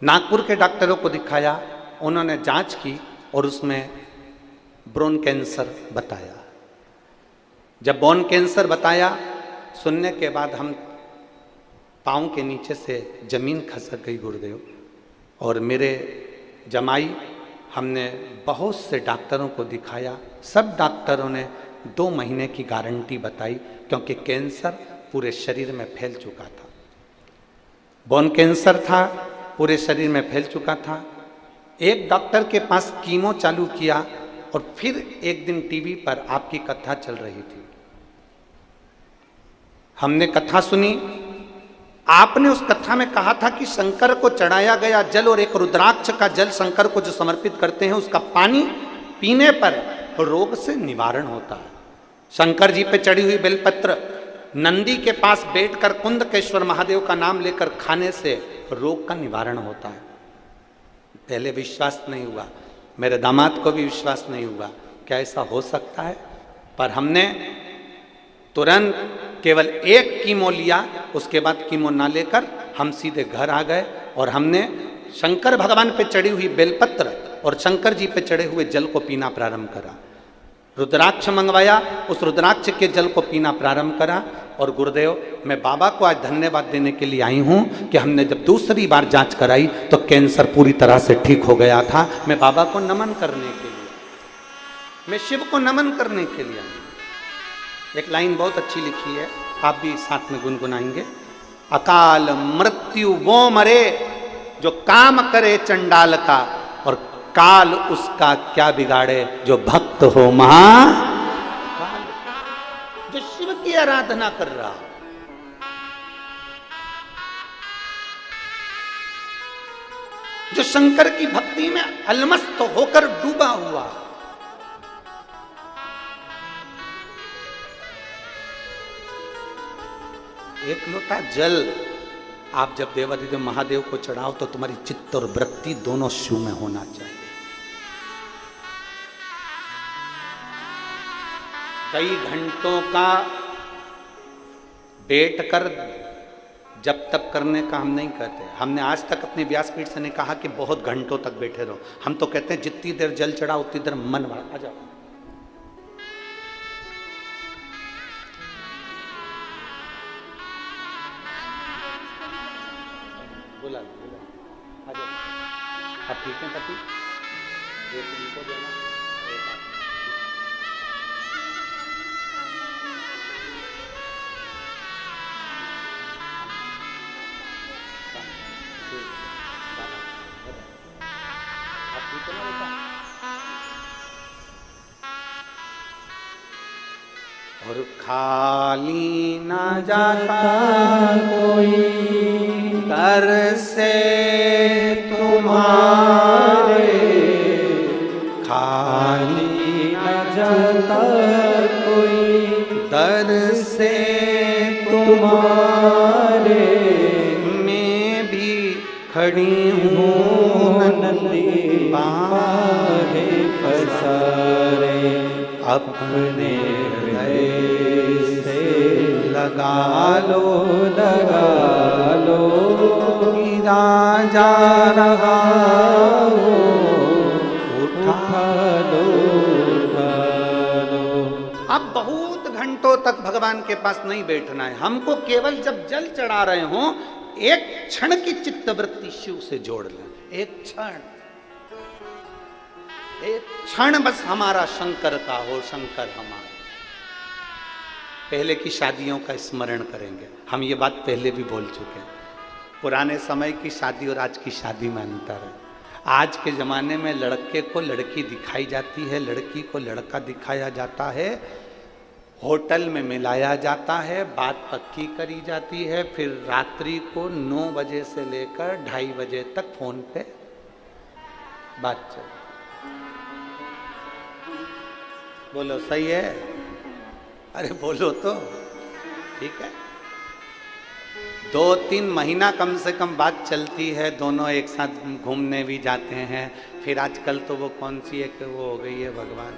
नागपुर के डॉक्टरों को दिखाया, उन्होंने जांच की और उसमें ब्रोन कैंसर बताया। जब बोन कैंसर बताया, सुनने के बाद हम पाँव के नीचे से जमीन खसक गई गुरुदेव। और मेरे जमाई, हमने बहुत से डॉक्टरों को दिखाया, सब डॉक्टरों ने 2 महीने की गारंटी बताई, क्योंकि कैंसर पूरे शरीर में फैल चुका था। बोन कैंसर था, पूरे शरीर में फैल चुका था। एक डॉक्टर के पास कीमो चालू किया और फिर एक दिन टीवी पर आपकी कथा चल रही थी। हमने कथा सुनी। आपने उस कथा में कहा था कि शंकर को चढ़ाया गया जल और एक रुद्राक्ष का जल शंकर को जो समर्पित करते हैं, उसका पानी पीने पर रोग से निवारण होता है। शंकर जी पे चढ़ी हुई बेलपत्र नंदी के पास बैठकर कुंदकेश्वर महादेव का नाम लेकर खाने से रोग का निवारण होता है। पहले विश्वास नहीं हुआ, मेरे दामाद को भी विश्वास नहीं हुआ, क्या ऐसा हो सकता है? पर हमने तुरंत केवल 1 कीमो लिया, उसके बाद कीमो ना लेकर हम सीधे घर आ गए और हमने शंकर भगवान पे चढ़ी हुई बेलपत्र और शंकर जी पे चढ़े हुए जल को पीना प्रारंभ करा। रुद्राक्ष मंगवाया, उस रुद्राक्ष के जल को पीना प्रारंभ करा। और गुरुदेव, मैं बाबा को आज धन्यवाद देने के लिए आई हूँ कि हमने जब दूसरी बार जांच कराई तो कैंसर पूरी तरह से ठीक हो गया था। मैं बाबा को नमन करने के लिए, मैं शिव को नमन करने के लिए आई। एक लाइन बहुत अच्छी लिखी है, आप भी साथ में गुनगुनाएंगे। अकाल मृत्यु वो मरे जो काम करे चंडाल का, और काल उसका क्या बिगाड़े जो भक्त हो महाकाल। जो शिव की आराधना कर रहा हो, जो शंकर की भक्ति में अलमस्त होकर डूबा हुआ, एक लोटा जल आप जब देवाधिदेव महादेव को चढ़ाओ तो तुम्हारी चित्त और वृत्ति दोनों शिव में होना चाहिए। कई घंटों का बैठकर जब तक करने का हम नहीं कहते। हमने आज तक अपने व्यासपीठ से नहीं कहा कि बहुत घंटों तक बैठे रहो। हम तो कहते हैं जितनी देर जल चढ़ा उतनी देर मन बढ़ा। आ जाओ, बोला आ जाओ। अब ठीक है पति, एक इनको देना, एक आप। आप ठीक है ना बेटा? और खाली ना जाता कोई दर से तुम्हारे, खाली न जाता कोई दर से तुम्हारे। मैं भी खड़ी हूँ नंदी बाहे पसारे, अपने हृदय से लगा लो गिरा जा रहा हो, उठा लो। अब बहुत घंटों तक भगवान के पास नहीं बैठना है हमको, केवल जब जल चढ़ा रहे हों एक क्षण की चित्तवृत्ति शिव से जोड़ लें। एक क्षण बस हमारा शंकर का हो, शंकर हमारा। पहले की शादियों का स्मरण करेंगे। हम ये बात पहले भी बोल चुके हैं। पुराने समय की शादी और आज की शादी में अंतर है। आज के ज़माने में लड़के को लड़की दिखाई जाती है, लड़की को लड़का दिखाया जाता है, होटल में मिलाया जाता है, बात पक्की करी जाती है, फिर रात्रि को 9 बजे से लेकर 2:30 बजे तक फोन पे बात चल। बोलो सही है? अरे बोलो तो ठीक है। 2-3 महीना कम से कम बात चलती है, दोनों एक साथ घूमने भी जाते हैं। फिर आजकल तो वो कौन सी एक वो हो गई है भगवान,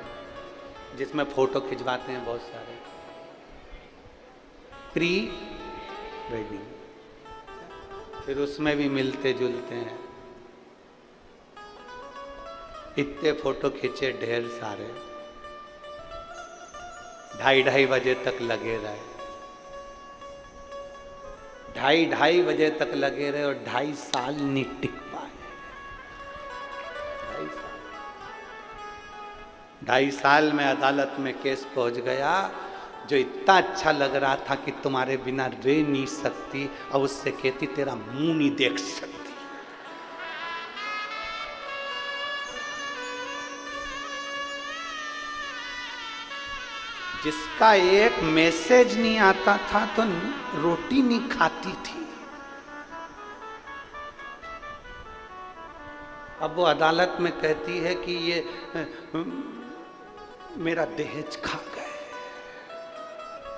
जिसमें फोटो खिंचवाते हैं बहुत सारे, प्री वेडिंग, फिर उसमें भी मिलते जुलते हैं। इतने फोटो खींचे ढेर सारे, 2:30 बजे तक लगे रहे, 2:30 बजे तक लगे रहे और 2.5 साल नहीं टिक पाए। 2.5 साल में अदालत में केस पहुंच गया। जो इतना अच्छा लग रहा था कि तुम्हारे बिना रह नहीं सकती, अब उससे कहती तेरा मुंह नहीं देख सकती। जिसका एक मैसेज नहीं आता था तो रोटी नहीं खाती थी। अब वो अदालत में कहती है कि ये मेरा दहेज खा गए।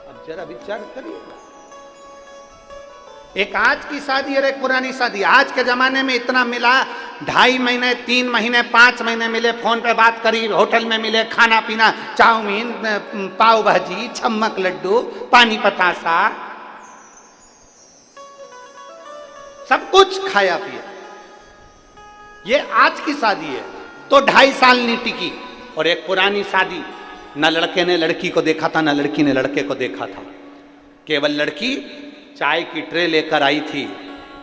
अब जरा विचार करिएगा, एक आज की शादी और एक पुरानी शादी। आज के जमाने में इतना मिला, 2.5 महीने 3 महीने 5 महीने मिले, फोन पे बात करी, होटल में मिले, खाना पीना, चाउमीन, पाव भाजी, छम्मक लड्डू, पानी पतासा, सब कुछ खाया पिया। ये आज की शादी है तो 2.5 साल नहीं टिकी। और एक पुरानी शादी, न लड़के ने लड़की को देखा था, न लड़की ने लड़के को देखा था। केवल लड़की चाय की ट्रे लेकर आई थी,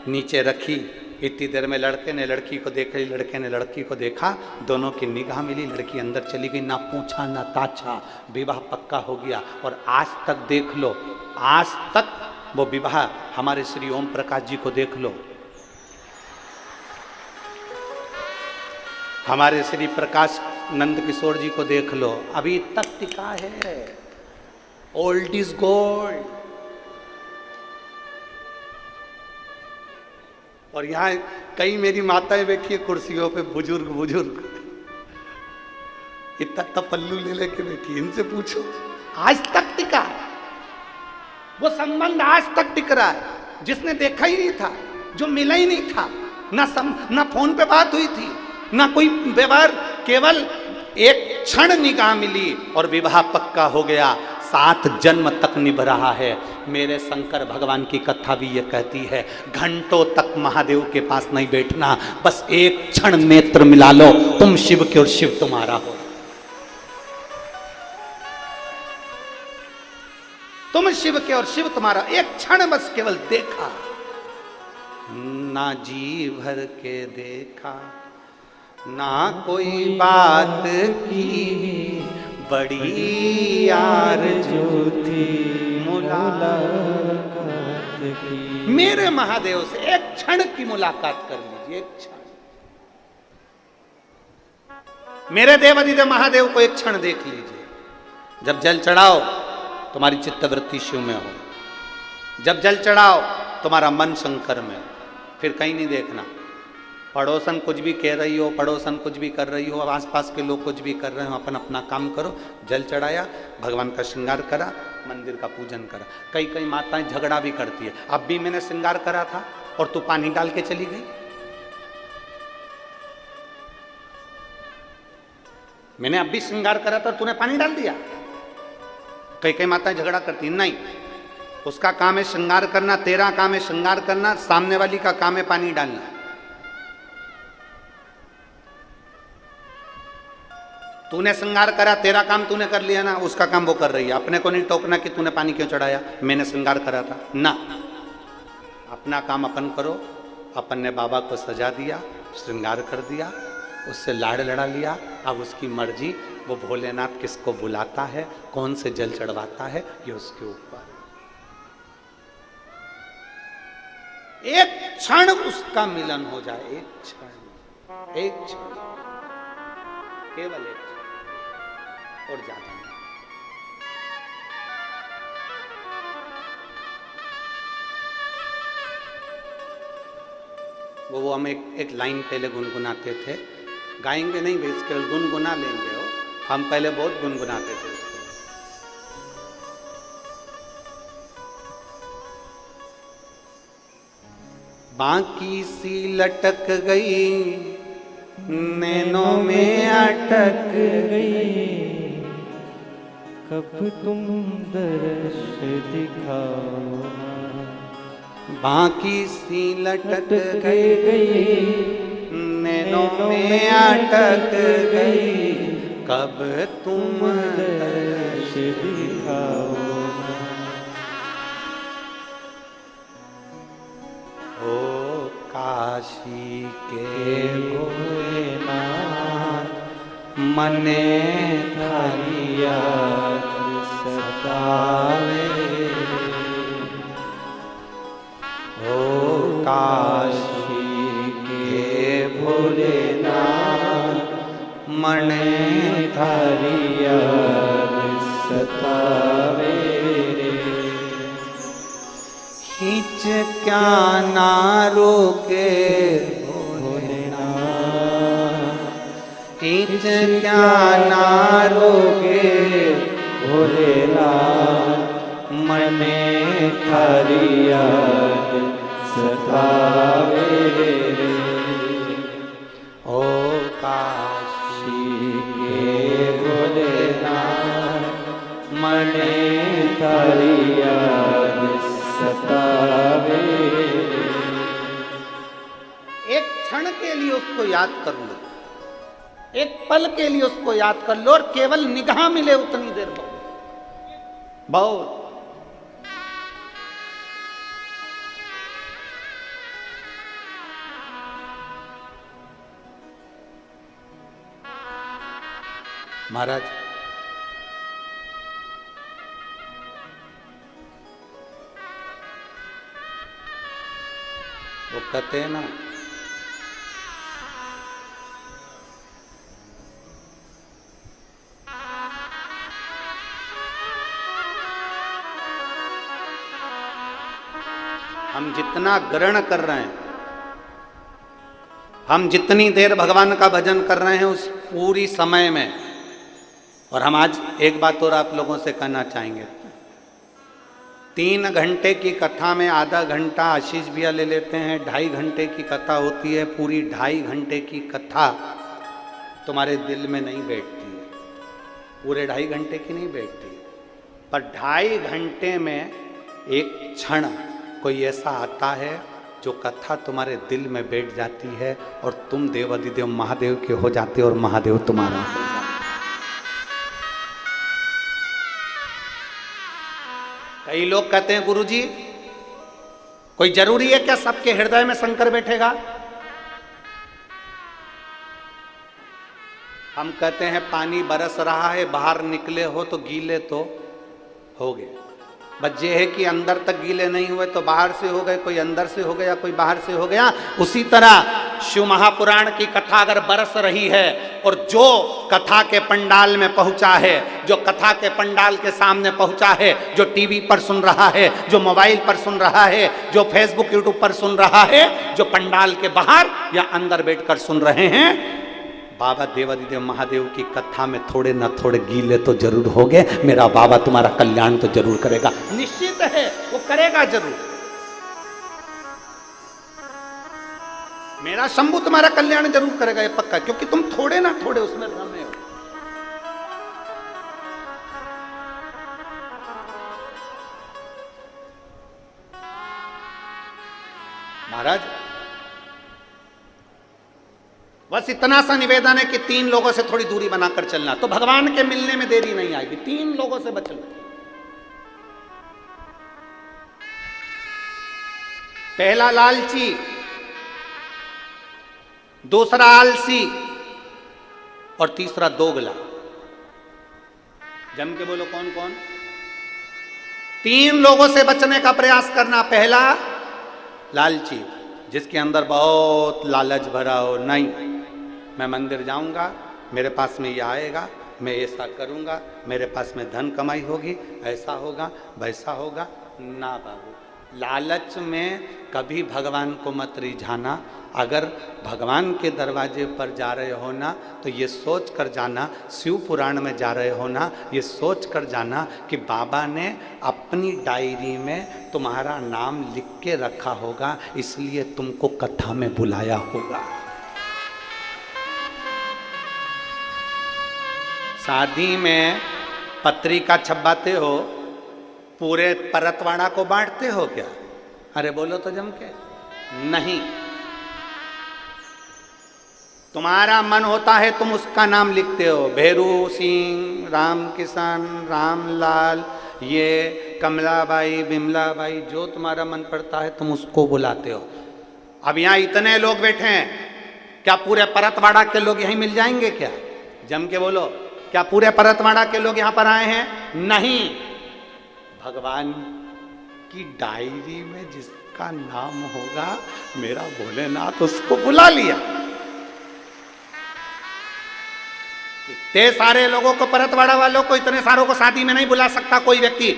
नीचे रखी, इतनी देर में लड़के ने लड़की को देखा, लड़के ने लड़की को देखा, दोनों की निगाह मिली, लड़की अंदर चली गई, ना पूछा ना ताछा, विवाह पक्का हो गया। और आज तक देख लो, आज तक वो विवाह, हमारे श्री ओम प्रकाश जी को देख लो, हमारे श्री प्रकाश नंद किशोर जी को देख लो, अभी तक टिका है। Old is gold. और यहाँ कई मेरी माताएं बैठी है कुर्सियों पे, बुजुर्ग बुजुर्ग, इतना पल्लू ले लेके बैठी, इनसे पूछो आज तक टिका है वो संबंध, आज तक टिक रहा है। जिसने देखा ही नहीं था, जो मिला ही नहीं था, ना फोन पे बात हुई थी, ना कोई व्यवहार, केवल एक क्षण निगाह मिली और विवाह पक्का हो गया, 7 जन्म तक निभ रहा है। मेरे शंकर भगवान की कथा भी ये कहती है, घंटों तक महादेव के पास नहीं बैठना, बस एक क्षण नेत्र मिला लो, तुम शिव के और शिव तुम्हारा हो। तुम शिव के और शिव तुम्हारा, एक क्षण बस केवल देखा, ना जी भर के देखा, ना कोई बात की, बड़ी आरज़ू थी मुलाकात की। मेरे महादेव से एक क्षण की मुलाकात कर लीजिए, एक क्षण। मेरे देवाधिदेव महादेव को एक क्षण देख लीजिए। जब जल चढ़ाओ तुम्हारी चित्तवृत्ति शिव में हो, जब जल चढ़ाओ तुम्हारा मन शंकर में हो, फिर कहीं नहीं देखना। पड़ोसन कुछ भी कह रही हो, पड़ोसन कुछ भी कर रही हो, आसपास के लोग कुछ भी कर रहे हो, अपन अपना काम करो। जल चढ़ाया, भगवान का श्रृंगार करा, मंदिर का पूजन करा। कई माताएं झगड़ा भी करती है, अब भी मैंने श्रृंगार करा था और तू पानी डाल के चली गई। मैंने अब भी श्रृंगार करा था, तूने पानी डाल दिया। कई माताएं झगड़ा करती, नहीं, उसका काम है श्रृंगार करना, तेरा काम है श्रृंगार करना, सामने वाली का काम है पानी डालना। तूने श्रृंगार करा, तेरा काम तूने कर लिया ना, उसका काम वो कर रही है। अपने को नहीं टोकना कि तूने पानी क्यों चढ़ाया, मैंने श्रृंगार करा था ना। अपना काम अपन करो। अपन ने बाबा को सजा दिया, श्रृंगार कर दिया, उससे लाड़ लड़ा लिया। अब उसकी मर्जी, वो भोलेनाथ किसको बुलाता है, कौन से जल चढ़वाता है, ये उसके ऊपर। एक क्षण उसका मिलन हो जाए, एक क्षण, एक क्षण, केवल एक क्षण, और ज्यादा नहीं। वो हम एक लाइन पहले गुनगुनाते थे, गाएंगे नहीं भाई, केवल गुनगुना लेंगे। हो हम पहले बहुत गुनगुनाते थे। बाकी सी लटक गई, नैनों में अटक गई, कब तुम दर्श दिखाओ ना। बाकी सी लटक गई नैनों में अटक गई, कब तुम दर्श दिखाओ ना। ओ काशी के भोलेनाथ, मने थारी याद सतावे। ओ काशी के भोलेनाथ, मने थारी याद सतावे। हिच क्या ना रोके भोलेनाथ, हिच क्या ना रोके भोलेनाथ, मने थारी याद सतावे। ओ काशी के भोलेनाथ, मने थारी याद सतावे। एक क्षण के लिए उसको याद कर लो, एक पल के लिए उसको याद कर लो, और केवल निगाह मिले उतनी देर बहुत। महाराज वो कहते हैं ना, हम जितना ग्रहण कर रहे हैं, हम जितनी देर भगवान का भजन कर रहे हैं उस पूरी समय में, और हम आज एक बात और आप लोगों से कहना चाहेंगे, 3 घंटे की कथा में आधा घंटा आशीष भैया ले लेते हैं, 2.5 घंटे की कथा होती है। पूरी 2.5 घंटे की कथा तुम्हारे दिल में नहीं बैठती है, पूरे 2.5 घंटे की नहीं बैठती, पर 2.5 घंटे में एक क्षण कोई ऐसा आता है जो कथा तुम्हारे दिल में बैठ जाती है, और तुम देवाधिदेव महादेव के हो जाते हो और महादेव तुम्हारा हो जाता है। कई लोग कहते हैं गुरुजी कोई जरूरी है क्या सबके हृदय में शंकर बैठेगा? हम कहते हैं पानी बरस रहा है, बाहर निकले हो तो गीले तो हो गए, बस ये है कि अंदर तक गीले नहीं हुए तो बाहर से हो गए, कोई अंदर से हो गया कोई बाहर से हो गया। उसी तरह शिव महापुराण की कथा अगर बरस रही है, और जो कथा के पंडाल में पहुंचा है, जो कथा के पंडाल के सामने पहुंचा है, जो टीवी पर सुन रहा है, जो मोबाइल पर सुन रहा है, जो फेसबुक यूट्यूब पर सुन रहा है, जो पंडाल के बाहर या अंदर बैठकर सुन रहे हैं, बाबा देवाधिदेव महादेव की कथा में थोड़े न थोड़े गीले तो जरूर होंगे। मेरा बाबा तुम्हारा कल्याण तो जरूर करेगा, निश्चित है वो करेगा जरूर। मेरा शंभू तुम्हारा कल्याण जरूर करेगा, ये पक्का, क्योंकि तुम थोड़े ना थोड़े उसमें रमे हो। महाराज बस इतना सा निवेदन है कि 3 लोगों से थोड़ी दूरी बनाकर चलना, तो भगवान के मिलने में देरी नहीं आएगी। 3 लोगों से बचना, पहला लालची, दूसरा आलसी, और तीसरा दोगला। जम के बोलो कौन कौन? 3 लोगों से बचने का प्रयास करना। पहला लालची, जिसके अंदर बहुत लालच भरा हो, नहीं मैं मंदिर जाऊंगा, मेरे पास में ये आएगा, मैं ऐसा करूंगा, मेरे पास में धन कमाई होगी, ऐसा होगा वैसा होगा। ना बाबू, लालच में कभी भगवान को मत रिझाना। अगर भगवान के दरवाजे पर जा रहे हो ना, तो ये सोच कर जाना, शिव पुराण में जा रहे हो ना, ये सोच कर जाना कि बाबा ने अपनी डायरी में तुम्हारा नाम लिख के रखा होगा, इसलिए तुमको कथा में बुलाया होगा। शादी में पत्रिका छपवाते हो, पूरे परतवाड़ा को बांटते हो क्या? अरे बोलो तो जम के। नहीं, तुम्हारा मन होता है तुम उसका नाम लिखते हो, भेरू सिंह, राम किशन, रामलाल, ये कमलाबाई, बिमलाबाई, जो तुम्हारा मन पड़ता है तुम उसको बुलाते हो। अब यहाँ इतने लोग बैठे हैं, क्या पूरे परतवाड़ा के लोग यहीं मिल जाएंगे क्या? जम के बोलो, क्या पूरे परतवाड़ा के लोग यहाँ पर आए हैं? नहीं, भगवान की डायरी में जिसका नाम होगा मेरा भोलेनाथ उसको बुला लिया। इतने सारे लोगों को, परतवाड़ा वालों को, इतने सारों को शादी में नहीं बुला सकता कोई व्यक्ति।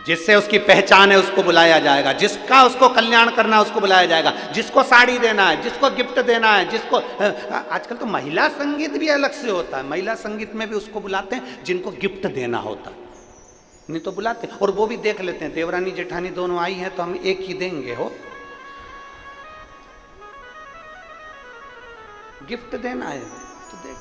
जिससे उसकी पहचान है उसको बुलाया जाएगा, जिसका उसको कल्याण करना है उसको बुलाया जाएगा, जिसको साड़ी देना है, जिसको गिफ्ट देना है, जिसको आजकल तो महिला संगीत भी अलग से होता है, महिला संगीत में भी उसको बुलाते हैं जिनको गिफ्ट देना होता है, नहीं तो बुलाते। और वो भी देख लेते हैं, देवरानी जेठानी दोनों आई हैं तो हम एक ही देंगे, हो गिफ्ट देना है तो देख।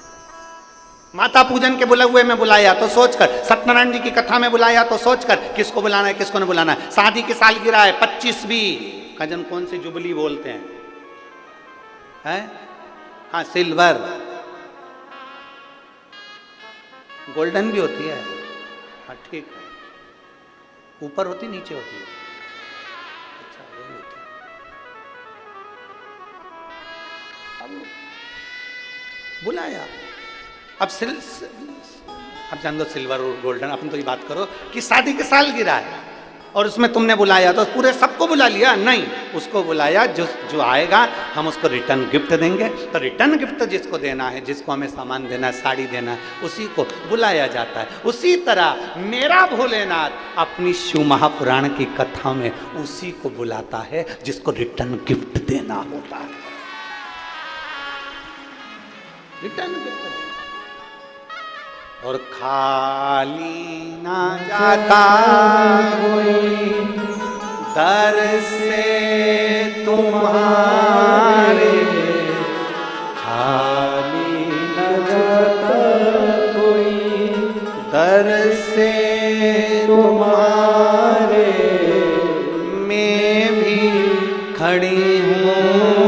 माता पूजन के बुलाए हुए में बुलाया तो सोचकर, सत्यनारायण जी की कथा में बुलाया तो सोचकर किसको बुलाना है किसको नहीं बुलाना है। शादी की सालगिरह है 25वीं, कजन कौन सी जुबली बोलते हैं, हैं? हाँ सिल्वर, गोल्डन भी होती है, हाँ ठीक है, ऊपर होती नीचे होती है, अच्छा वही होती है। अब बुलाया, अब जान दो सिल्वर और गोल्डन, अपन तो ये बात करो कि शादी के सालगिरह है और उसमें तुमने बुलाया तो पूरे सबको बुला लिया? नहीं, उसको बुलाया जो आएगा हम उसको रिटर्न गिफ्ट देंगे। तो रिटर्न गिफ्ट जिसको देना है, जिसको हमें सामान देना है, साड़ी देना है, उसी को बुलाया जाता है। उसी तरह मेरा भोलेनाथ अपनी शिव महापुराण की कथा में उसी को बुलाता है जिसको रिटर्न गिफ्ट देना होता है। रिटर्न गिफ्ट और खाली ना जाता कोई दर से तुम्हारे, खाली न जाता कोई दर से तुम्हारे, मैं भी खड़ी हूँ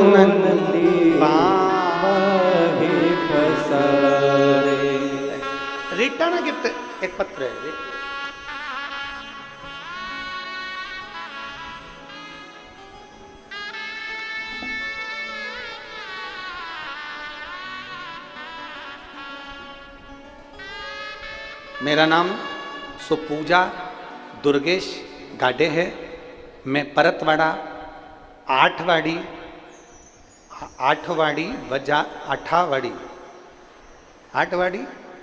नंदी बाहे फसारे। रिटर्न गिफ्ट एक पत्र है। मेरा नाम सुपूजा दुर्गेश गाडे है। मैं परतवाड़ा आठवाड़ी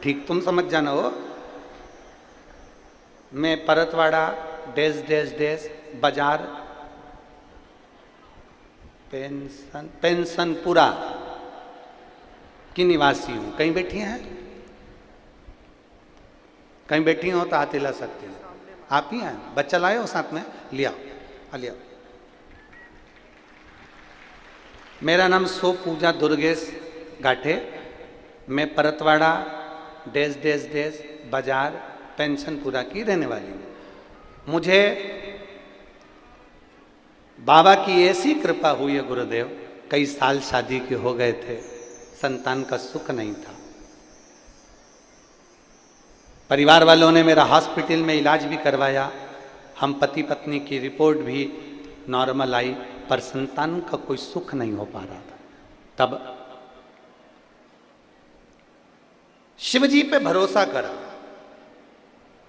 ठीक तुम समझ जाना हो। मैं परतवाड़ा बाजार पेंशनपुरा की निवासी हूँ। कहीं बैठी हैं? कहीं बैठी हो तो हाथ हिला सकते हैं। आप ही हैं? बच्चा लाए हो साथ में? लिया लिया। मेरा नाम सुपूजा दुर्गेश गाठे। मैं परतवाड़ा बाजार पेंशनपुरा की रहने वाली हूँ। मुझे बाबा की ऐसी कृपा हुई है गुरुदेव, कई साल शादी के हो गए थे, संतान का सुख नहीं था। परिवार वालों ने मेरा हॉस्पिटल में इलाज भी करवाया, हम पति पत्नी की रिपोर्ट भी नॉर्मल आई, पर संतान का कोई सुख नहीं हो पा रहा था। तब शिव जी पे भरोसा करा,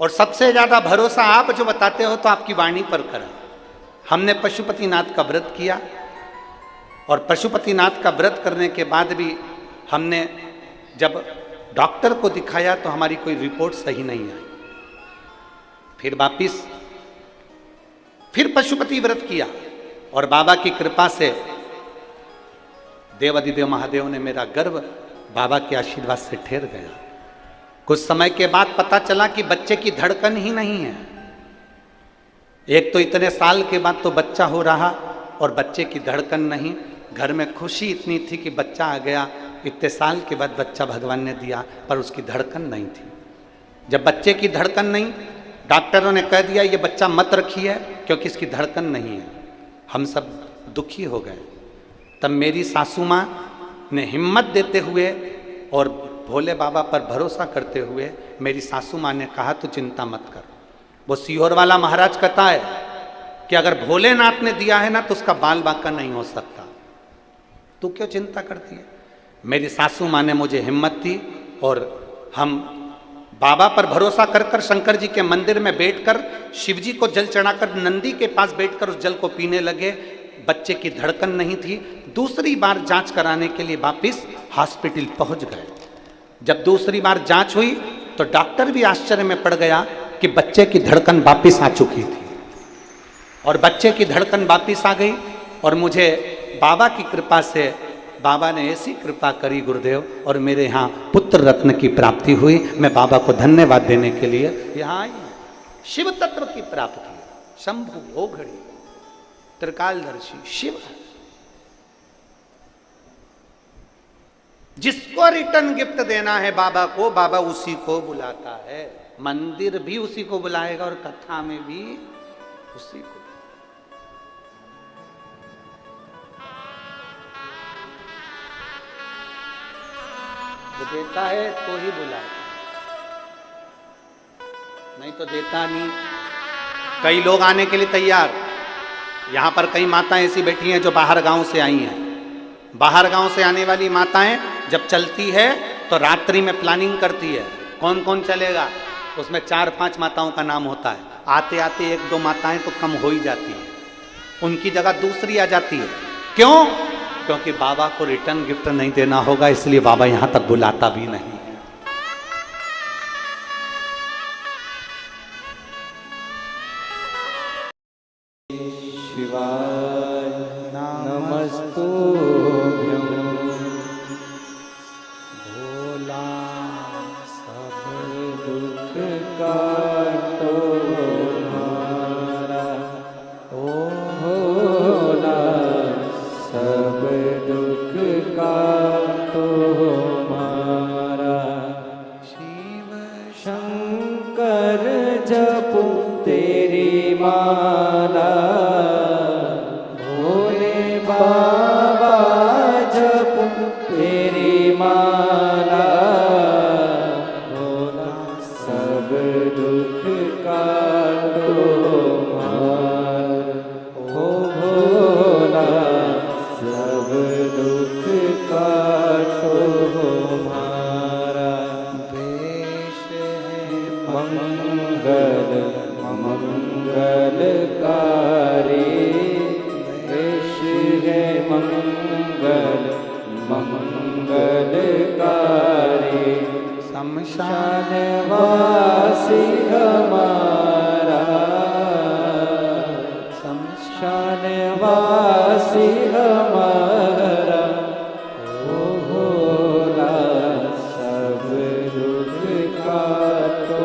और सबसे ज्यादा भरोसा आप जो बताते हो तो आपकी वाणी पर करा। हमने पशुपतिनाथ का व्रत किया, और पशुपतिनाथ का व्रत करने के बाद भी हमने जब डॉक्टर को दिखाया तो हमारी कोई रिपोर्ट सही नहीं आई। फिर वापिस फिर पशुपति व्रत किया, और बाबा की कृपा से देवादिदेव महादेव ने मेरा गर्भ बाबा के आशीर्वाद से ठहर गया। कुछ समय के बाद पता चला कि बच्चे की धड़कन ही नहीं है। एक तो इतने साल के बाद तो बच्चा हो रहा और बच्चे की धड़कन नहीं। घर में खुशी इतनी थी कि बच्चा आ गया, इतने साल के बाद बच्चा भगवान ने दिया, पर उसकी धड़कन नहीं थी। जब बच्चे की धड़कन नहीं, डॉक्टरों ने कह दिया ये बच्चा मत रखिए क्योंकि इसकी धड़कन नहीं है। हम सब दुखी हो गए। तब मेरी सासू माँ ने हिम्मत देते हुए और भोले बाबा पर भरोसा करते हुए मेरी सासू माँ ने कहा तू चिंता मत कर। वो सीहोर वाला महाराज कहता है कि अगर भोलेनाथ ने दिया है ना तो उसका बाल बांका नहीं हो सकता, तू क्यों चिंता करती है। मेरी सासू माँ ने मुझे हिम्मत दी और हम बाबा पर भरोसा कर कर शंकर जी के मंदिर में बैठकर शिव जी को जल चढ़ाकर नंदी के पास बैठकर उस जल को पीने लगे। बच्चे की धड़कन नहीं थी। दूसरी बार जांच कराने के लिए वापिस हॉस्पिटल पहुंच गए। जब दूसरी बार जांच हुई तो डॉक्टर भी आश्चर्य में पड़ गया कि बच्चे की धड़कन वापिस आ चुकी थी और बच्चे की धड़कन वापिस आ गई। और मुझे बाबा की कृपा से, बाबा ने ऐसी कृपा करी गुरुदेव, और मेरे यहाँ पुत्र रत्न की प्राप्ति हुई। मैं बाबा को धन्यवाद देने के लिए यहाँ आई। शिव तत्व की प्राप्ति, शंभु ओघड़ी त्रिकालदर्शी शिव। जिसको रिटर्न गिफ्ट देना है बाबा को, बाबा उसी को बुलाता है। मंदिर भी उसी को बुलाएगा और कथा में भी उसी को। वो देता है तो ही बुलाएगा, नहीं तो देता नहीं। कई लोग आने के लिए तैयार, यहाँ पर कई माताएं ऐसी बैठी हैं जो बाहर गांव से आई हैं। बाहर गांव से आने वाली माताएं जब चलती है तो रात्रि में प्लानिंग करती है कौन कौन चलेगा। उसमें 4-5 माताओं का नाम होता है। आते आते 1-2 माताएं तो कम हो ही जाती है, उनकी जगह दूसरी आ जाती है। क्यों? क्योंकि बाबा को रिटर्न गिफ्ट नहीं देना होगा, इसलिए बाबा यहां तक बुलाता भी नहीं है। शिवाय नमस्तुभ्यं। भोला सब दुख काटो हमारा, ओ भोला सब दुख काटो हमारा। शिव शंकर जपो तेरी माला, भोले बाबा जपो तेरी माला। भोला सब दुख काटो हमारा, ओ भोला सब दुख काटो हमारा। वेश है मंगल मंगलकारी, वेश है मंगल मंगलकारी। शमशान वासी हमारा, शमशान वासी हमारा। ओ भोला सब दुख काटो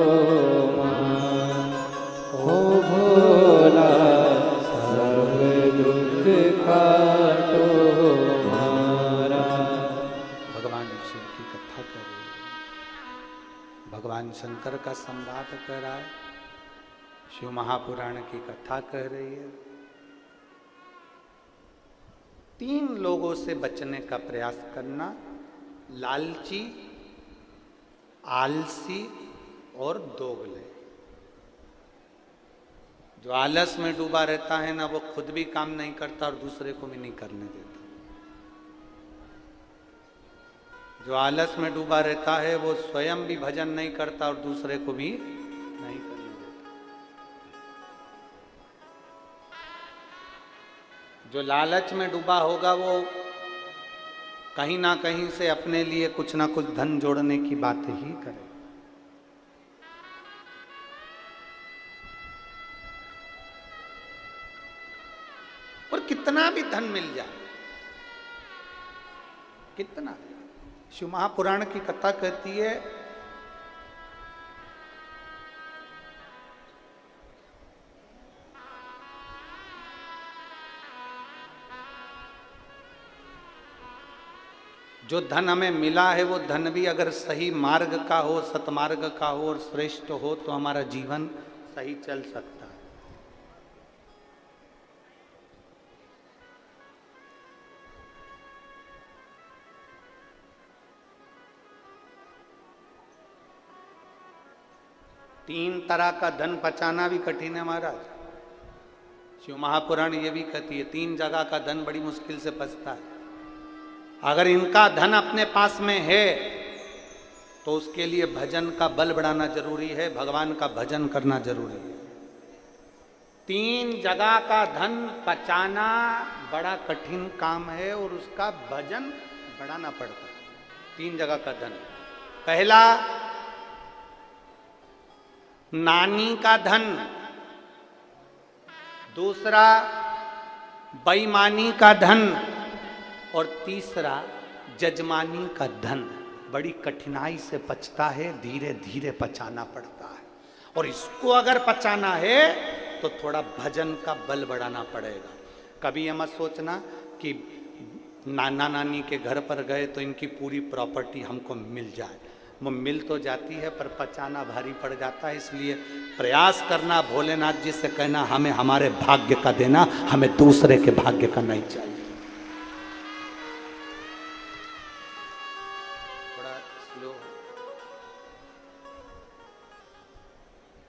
हमारा, ओ भोला सब दुख काटो हमारा। भगवान शिव की कथा कर रही है, भगवान शंकर का संवाद कर रहा है, शिव महापुराण की कथा कह रही है। 3 लोगों से बचने का प्रयास करना, लालची, आलसी और दोगले। जो आलस में डूबा रहता है ना, वो खुद भी काम नहीं करता और दूसरे को भी नहीं करने देता। जो आलस में डूबा रहता है वो स्वयं भी भजन नहीं करता और दूसरे को भी नहीं करने देता। जो लालच में डूबा होगा वो कहीं ना कहीं से अपने लिए कुछ ना कुछ धन जोड़ने की बात ही करे। और कितना भी धन मिल जाए, कितना। शिव महापुराण की कथा कहती है जो धन हमें मिला है वो धन भी अगर सही मार्ग का हो, सतमार्ग का हो और श्रेष्ठ हो तो हमारा जीवन सही चल सकता है। तीन तरह का धन बचाना भी कठिन है महाराज। शिव महापुराण ये भी कहती है 3 जगह का धन बड़ी मुश्किल से बचता है। अगर इनका धन अपने पास में है तो उसके लिए भजन का बल बढ़ाना जरूरी है, भगवान का भजन करना जरूरी है। 3 जगह का धन बचाना बड़ा कठिन काम है और उसका भजन बढ़ाना पड़ता है। 3 जगह का धन, पहला नानी का धन, दूसरा बेईमानी का धन और तीसरा जजमानी का धन। बड़ी कठिनाई से पचता है, धीरे धीरे पचाना पड़ता है। और इसको अगर पचाना है तो थोड़ा भजन का बल बढ़ाना पड़ेगा। कभी ये मत सोचना कि नाना नानी के घर पर गए तो इनकी पूरी प्रॉपर्टी हमको मिल जाए। वो मिल तो जाती है पर पचाना भारी पड़ जाता है। इसलिए प्रयास करना, भोलेनाथ जी से कहना हमें हमारे भाग्य का देना, हमें दूसरे के भाग्य का नहीं चाहिए।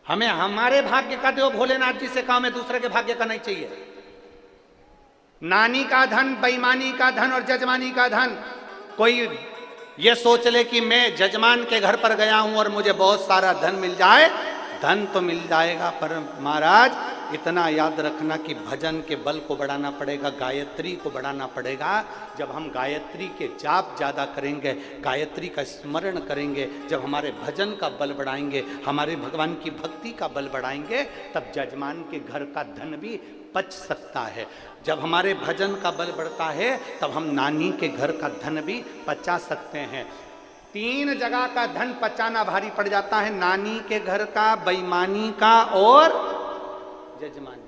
हमें हमारे भाग्य का दो, भोलेनाथ जी से कहा हमें दूसरे के भाग्य का नहीं चाहिए। नानी का धन, बेईमानी का धन और जजमानी का धन। कोई ये सोच ले कि मैं जजमान के घर पर गया हूं और मुझे बहुत सारा धन मिल जाए। धन तो मिल जाएगा पर महाराज इतना याद रखना कि भजन के बल को बढ़ाना पड़ेगा, गायत्री को बढ़ाना पड़ेगा। जब हम गायत्री के जाप ज़्यादा करेंगे, गायत्री का स्मरण करेंगे, जब हमारे भजन का बल बढ़ाएंगे, हमारे भगवान की भक्ति का बल बढ़ाएंगे, तब जजमान के घर का धन भी पच सकता है। जब हमारे भजन का बल बढ़ता है तब हम नानी के घर का धन भी पचा सकते हैं। 3 जगह का धन पचाना भारी पड़ जाता है, नानी के घर का, बेईमानी का और जजमानी।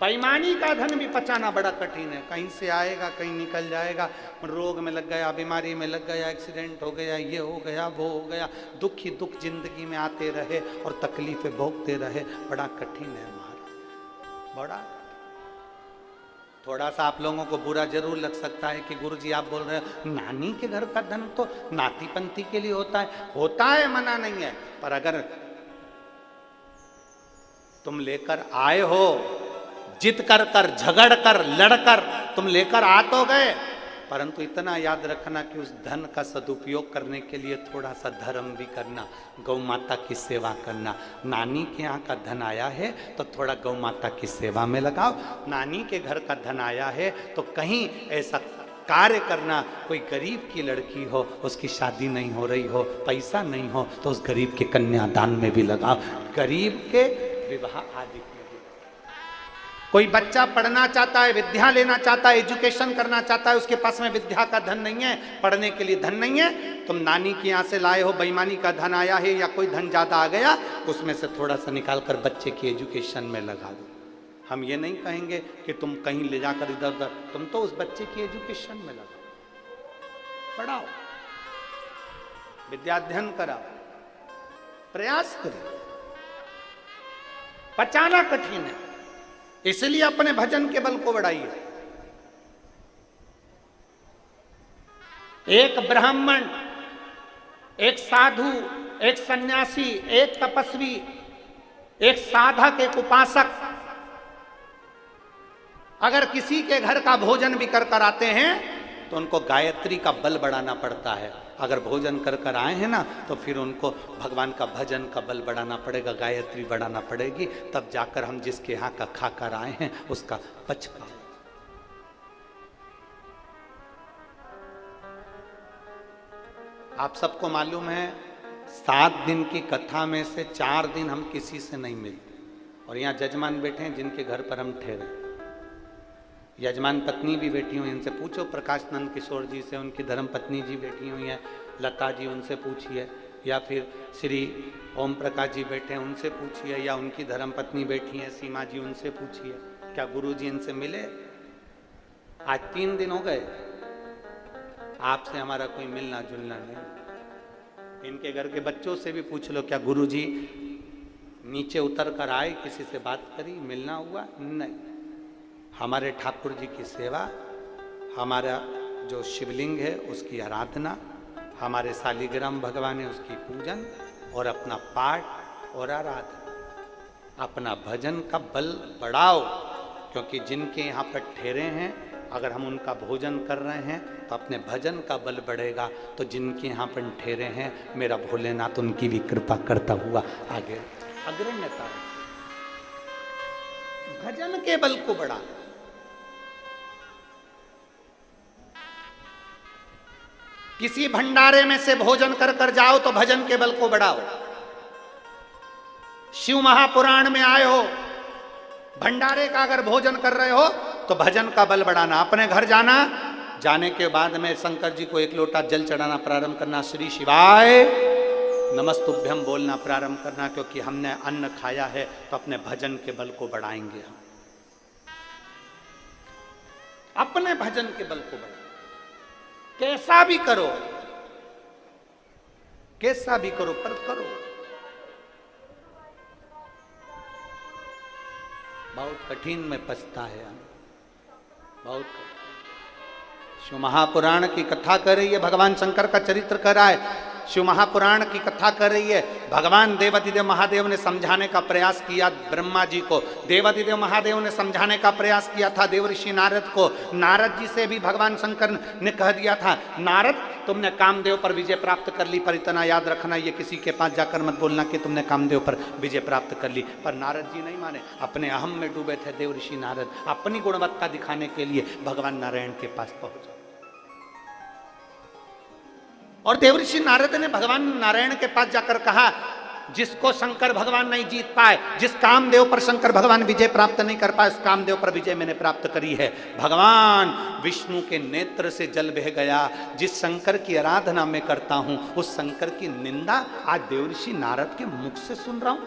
बेईमानी का धन भी पचाना बड़ा कठिन है। कहीं से आएगा, कहीं निकल जाएगा, रोग में लग गया, बीमारी में लग गया, एक्सीडेंट हो गया, ये हो गया, वो हो गया, दुख ही दुख जिंदगी में आते रहे और तकलीफें भोगते रहे। बड़ा कठिन है हमारा, बड़ा। थोड़ा सा आप लोगों को बुरा जरूर लग सकता है कि गुरुजी आप बोल रहे हैं नानी के घर का धन तो नाती पंथी के लिए होता है, मना नहीं है। पर अगर तुम लेकर आए हो, जिद कर कर, झगड़ कर, लड़कर तुम लेकर आ तो गए, परंतु इतना याद रखना कि उस धन का सदुपयोग करने के लिए थोड़ा सा धर्म भी करना, गौ माता की सेवा करना। नानी के यहाँ का धन आया है तो थोड़ा गौ माता की सेवा में लगाओ। नानी के घर का धन आया है तो कहीं ऐसा कार्य करना, कोई गरीब की लड़की हो, उसकी शादी नहीं हो रही हो, पैसा नहीं हो, तो उस गरीब के कन्यादान में भी लगाओ, गरीब के विवाह आदि। कोई बच्चा पढ़ना चाहता है, विद्या लेना चाहता है, एजुकेशन करना चाहता है, उसके पास में विद्या का धन नहीं है, पढ़ने के लिए धन नहीं है, तुम नानी के यहाँ से लाए हो, बेईमानी का धन आया है या कोई धन ज्यादा आ गया, उसमें से थोड़ा सा निकाल कर बच्चे की एजुकेशन में लगा दो। हम ये नहीं कहेंगे कि तुम कहीं ले जाकर इधर उधर, तुम तो उस बच्चे की एजुकेशन में लगाओ, पढ़ाओ, विद्याध्ययन कराओ, प्रयास करो। पचाना कठिन है, इसलिए अपने भजन के बल को बढ़ाइए। एक ब्राह्मण, एक साधु, एक सन्यासी, एक तपस्वी, एक साधक, एक उपासक अगर किसी के घर का भोजन भी कर कर आते हैं तो उनको गायत्री का बल बढ़ाना पड़ता है। अगर भोजन कर कर आए हैं ना तो फिर उनको भगवान का भजन का बल बढ़ाना पड़ेगा, गायत्री बढ़ाना पड़ेगी, तब जाकर हम जिसके यहाँ का खा कर आए हैं उसका पच पाए। आप सबको मालूम है 7 दिन की कथा में से 4 दिन हम किसी से नहीं मिलते, और यहाँ जजमान बैठे हैं जिनके घर पर हम ठहरे, यजमान पत्नी भी बैठी हुई, इनसे पूछो, प्रकाश नंद किशोर जी से, उनकी धर्म पत्नी जी बैठी हुई हैं, लता जी, उनसे पूछिए, या फिर श्री ओम प्रकाश जी बैठे हैं, उनसे पूछिए, या उनकी धर्म पत्नी बैठी हैं सीमा जी, उनसे पूछिए, क्या गुरु जी इनसे मिले? आज 3 दिन हो गए, आपसे हमारा कोई मिलना जुलना नहीं। इनके घर के बच्चों से भी पूछ लो, क्या गुरुजी नीचे उतर कर आए, किसी से बात करी, मिलना हुआ? नहीं। हमारे ठाकुर जी की सेवा, हमारा जो शिवलिंग है उसकी आराधना, हमारे शालिग्राम भगवान है उसकी पूजन, और अपना पाठ और आराधना, अपना भजन का बल बढ़ाओ। क्योंकि जिनके यहाँ पर ठहरे हैं, अगर हम उनका भोजन कर रहे हैं तो अपने भजन का बल बढ़ेगा। तो जिनके यहाँ पर ठहरे हैं, मेरा भोलेनाथ उनकी भी कृपा करता हुआ आगे अग्रण्यता, भजन के बल को बढ़ा। किसी भंडारे में से भोजन कर कर जाओ तो भजन के बल को बढ़ाओ। शिव महापुराण में आए हो, भंडारे का अगर भोजन कर रहे हो तो भजन का बल बढ़ाना। अपने घर जाना, जाने के बाद में शंकर जी को एक लोटा जल चढ़ाना प्रारंभ करना, श्री शिवाय नमस्तुभ्यम बोलना प्रारंभ करना। क्योंकि हमने अन्न खाया है तो अपने भजन के बल को बढ़ाएंगे हम, अपने भजन के बल को बढ़ाएंगे। कैसा भी करो, कैसा भी करो, पर करो। बहुत कठिन में पछता है, बहुत। शिव महापुराण की कथा कर रही है, भगवान शंकर का चरित्र कर रहा है। शिव महापुराण की कथा कर रही है। भगवान देवाधिदेव महादेव ने समझाने का प्रयास किया ब्रह्मा जी को, देवाधिदेव महादेव ने समझाने का प्रयास किया था देवऋषि नारद को। नारद जी से भी भगवान शंकर ने कह दिया था, नारद तुमने कामदेव पर विजय प्राप्त कर ली, पर इतना याद रखना, ये किसी के पास जाकर मत बोलना कि तुमने कामदेव पर विजय प्राप्त कर ली। पर नारद जी नहीं माने, अपने अहम में डूबे थे देवऋषि नारद। अपनी गुणवत्ता दिखाने के लिए भगवान नारायण के पास पहुंचे, और देवऋषि नारद ने भगवान नारायण के पास जाकर कहा, जिसको शंकर भगवान नहीं जीत पाए, जिस कामदेव पर शंकर भगवान विजय प्राप्त नहीं कर पाए, उस कामदेव पर विजय मैंने प्राप्त करी है। भगवान विष्णु के नेत्र से जल बह गया। जिस शंकर की आराधना मैं करता हूं, उस शंकर की निंदा आज देवऋषि नारद के मुख से सुन रहा हूं।